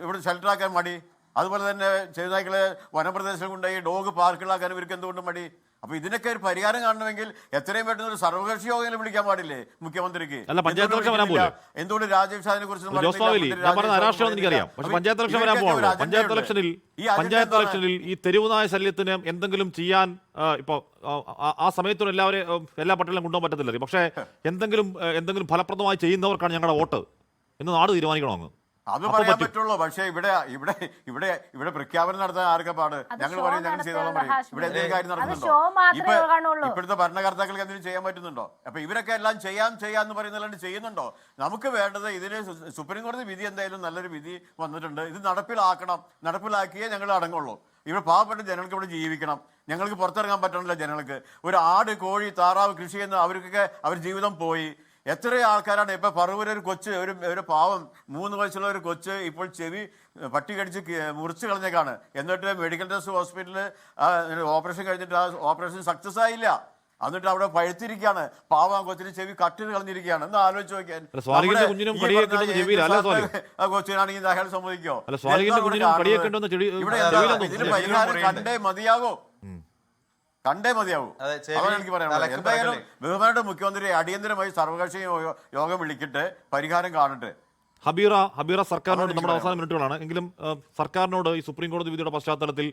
ഇവിടെ ഷെൽട്ടറാക്കാൻ മടി? അതുപോലെ തന്നെ തെരുവുനായ്ക്കളെ വനപ്രദേശങ്ങൾ കൊണ്ടുപോയി ഡോഗ് പാർക്കുകളാക്കാൻ ഇവർക്ക് എന്തുകൊണ്ട് മടി? അപ്പൊ ഇതിനൊക്കെ ഒരു പരിഹാരം കാണണമെങ്കിൽ എത്രയും പെട്ടെന്ന് ഒരു സർവകക്ഷി യോഗം വിളിക്കാൻ പാടില്ലേ മുഖ്യമന്ത്രിക്ക്? എന്തുകൊണ്ട് രാജേഷ് അതിനെ കുറിച്ച് പഞ്ചായത്ത് ഇലക്ഷനിൽ ഈ തെരുവുനായ ശല്യത്തിന് എന്തെങ്കിലും ചെയ്യാൻ ഇപ്പൊ ആ സമയത്തും എല്ലാ പട്ടികളും കൊണ്ടുപോകാൻ പറ്റത്തില്ല. പക്ഷേ എന്തെങ്കിലും ഫലപ്രദമായി ചെയ്യുന്നവർക്കാണ് ഞങ്ങളുടെ വോട്ട് എന്ന് നാട് തീരുമാനിക്കണോ? അങ്ങ് അത് പറയാൻ പറ്റുള്ളൂ. പക്ഷേ ഇവിടെ പ്രഖ്യാപനം നടത്താൻ ആർക്കാ പാട്? ഞങ്ങൾ പറയും, ഞങ്ങൾ ചെയ്തോളാം പറയും. ഇവിടെ എന്തെങ്കിലും കാര്യം നടക്കുന്നുണ്ടോ? ഇപ്പോഴത്തെ ഭരണകർത്താക്കൾക്ക് എന്തെങ്കിലും ചെയ്യാൻ പറ്റുന്നുണ്ടോ? അപ്പൊ ഇവരൊക്കെ എല്ലാം ചെയ്യാന്ന് പറയുന്നല്ലാണ്ട് ചെയ്യുന്നുണ്ടോ? നമുക്ക് വേണ്ടത് ഇതിന് സുപ്രീം കോടതി വിധി എന്തായാലും നല്ലൊരു വിധി വന്നിട്ടുണ്ട്. ഇത് നടപ്പിലാക്കിയേ ഞങ്ങൾ അടങ്ങുള്ളൂ. ഇവിടെ പാവപ്പെട്ട ജനങ്ങൾക്ക് ഇവിടെ ജീവിക്കണം. ഞങ്ങൾക്ക് പുറത്തിറങ്ങാൻ പറ്റണില്ല. ജനങ്ങൾക്ക് ഒരു ആട്, കോഴി, താറാവ് കൃഷി ചെയ്യുന്ന അവർക്കൊക്കെ അവർ ജീവിതം പോയി. എത്ര ആൾക്കാരാണ് ഇപ്പൊ പറവൂർ ഒരു കൊച്ച്, ഒരു പാവം 3 വയസ്സുള്ള ഒരു കൊച്ച് ഇപ്പോൾ ചെവി പട്ടി കടിച്ച് മുറിച്ച് കളഞ്ഞേക്കാണ്. എന്നിട്ട് മെഡിക്കൽ ടെസ്റ്റ് ഹോസ്പിറ്റലിൽ ഓപ്പറേഷൻ കഴിഞ്ഞിട്ട് ആ ഓപ്പറേഷൻ സക്സസ് ആയില്ല. എന്നിട്ട് അവിടെ പഴുത്തിരിക്കുകയാണ്. പാവം കൊച്ചിന് ചെവി കട്ടിന് കളഞ്ഞിരിക്കുകയാണ്. എന്ന് ആലോചിച്ച് നോക്കിയാൽ കൊച്ചിനാണെങ്കിൽ അയാൾ സമ്മതിക്കോ? ഇതിന് പരിഹാരം കണ്ടേ മതിയാവൂ. അതാണ് എനിക്ക് പറയാനുള്ളത്. എന്തായാലും ബഹുമാനപ്പെട്ട മുഖ്യമന്ത്രി അടിയന്തരമായി സർവകക്ഷി യോഗം വിളിക്കട്ടെ, പരിഹാരം കാണട്ടെ. ഹബീറ സർക്കാരിനോട്, നമ്മുടെ അവസാന മിനിറ്റുകളാണ് എങ്കിലും, സർക്കാരിനോട് ഈ സുപ്രീം കോടതി വിധിയുടെ പശ്ചാത്തലത്തിൽ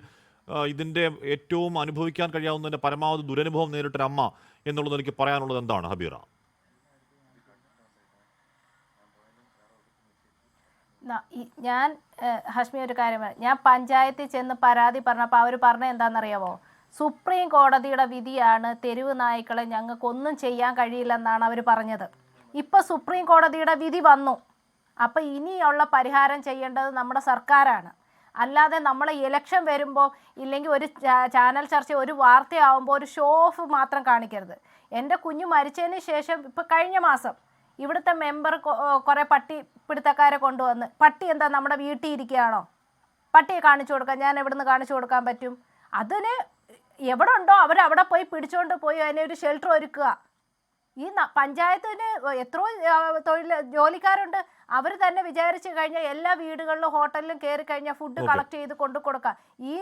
ഇതിന്റെ ഏറ്റവും അനുഭവിക്കാൻ കഴിയാവുന്നതിന്റെ പരമാവധി ദുരനുഭവം നേരിട്ടൊരു അമ്മ എന്നുള്ളത് എനിക്ക് പറയാനുള്ളത് എന്താണ് ഹബീറ? ഞാൻ ഹഷ്മി ഒരു കാര്യം, ഞാൻ പഞ്ചായത്തിൽ ചെന്ന് പരാതി പറഞ്ഞപ്പോൾ അവർ പറഞ്ഞ എന്താണെന്നറിയാമോ? സുപ്രീം കോടതിയുടെ വിധിയാണ്, തെരുവ് നായ്ക്കളെ ഞങ്ങൾക്കൊന്നും ചെയ്യാൻ കഴിയില്ലെന്നാണ് അവർ പറഞ്ഞത്. ഇപ്പോൾ സുപ്രീം കോടതിയുടെ വിധി വന്നു. അപ്പോൾ ഇനിയുള്ള പരിഹാരം ചെയ്യേണ്ടത് നമ്മുടെ സർക്കാരാണ്. അല്ലാതെ നമ്മളെ ഇലക്ഷൻ വരുമ്പോൾ ഇല്ലെങ്കിൽ ഒരു ചാനൽ ചർച്ച, ഒരു വാർത്തയാവുമ്പോൾ ഒരു ഷോ ഓഫ് മാത്രം കാണിക്കരുത്. എൻ്റെ കുഞ്ഞ് മരിച്ചതിന് ശേഷം ഇപ്പോൾ കഴിഞ്ഞ മാസം ഇവിടുത്തെ മെമ്പർ കുറേ പട്ടിപ്പിടുത്തക്കാരെ കൊണ്ടുവന്ന്, പട്ടി എന്താ നമ്മുടെ വീട്ടിൽ ഇരിക്കുകയാണോ? പട്ടിയെ കാണിച്ചു കൊടുക്കാൻ ഞാൻ എവിടെ നിന്ന് കാണിച്ചു കൊടുക്കാൻ പറ്റും? അതിന് എവിടെ ഉണ്ടോ അവരവിടെ പോയി പിടിച്ചുകൊണ്ട് പോയി അതിനെ ഒരു ഷെൽട്ടർ ഒരുക്കുക. ഈ പഞ്ചായത്തിന് എത്രയോ ജോലിക്കാരുണ്ട്. അവർ തന്നെ വിചാരിച്ചു കഴിഞ്ഞാൽ എല്ലാ വീടുകളിലും ഹോട്ടലിലും കയറി കഴിഞ്ഞാൽ ഫുഡ് കളക്ട് ചെയ്ത് കൊണ്ടു കൊടുക്കാം. ഈ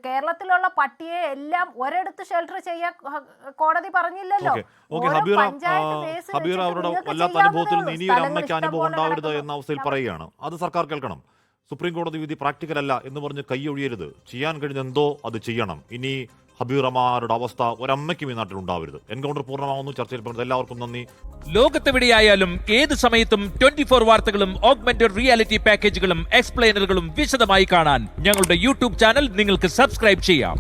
കേരളത്തിലുള്ള പട്ടിയെ എല്ലാം ഒരിടത്ത് ഷെൽട്ടർ ചെയ്യാൻ കോടതി പറഞ്ഞില്ലല്ലോ. അനുഭവം ഉണ്ടാവരുത് എന്ന അവസ്ഥയിൽ പറയുകയാണ്. അത് സർക്കാർ കേൾക്കണം. സുപ്രീം കോടതി വിധി പ്രാക്ടിക്കൽ അല്ല എന്ന് പറഞ്ഞ് കൈയൊഴിയരുത്. ചെയ്യാൻ കഴിഞ്ഞ എന്തോ അത് ചെയ്യണം. ഇനി ഹബീറമാരുടെ അവസ്ഥ ഒരമ്മയ്ക്കും ഈ നാട്ടിൽ ഉണ്ടാവരുത്. എൻകൗണ്ടർ പൂർണ്ണമാവുന്നു. ചർച്ചയിൽ പറഞ്ഞത് എല്ലാവർക്കും നന്ദി. ലോകത്തെവിടെയായാലും ഏത് സമയത്തും 24 വാർത്തകളും ഓഗ്മെന്റഡ് റിയാലിറ്റി പാക്കേജുകളും എക്സ്പ്ലെയിനറുകളും വിശദമായി കാണാൻ ഞങ്ങളുടെ യൂട്യൂബ് ചാനൽ നിങ്ങൾക്ക് സബ്സ്ക്രൈബ് ചെയ്യാം.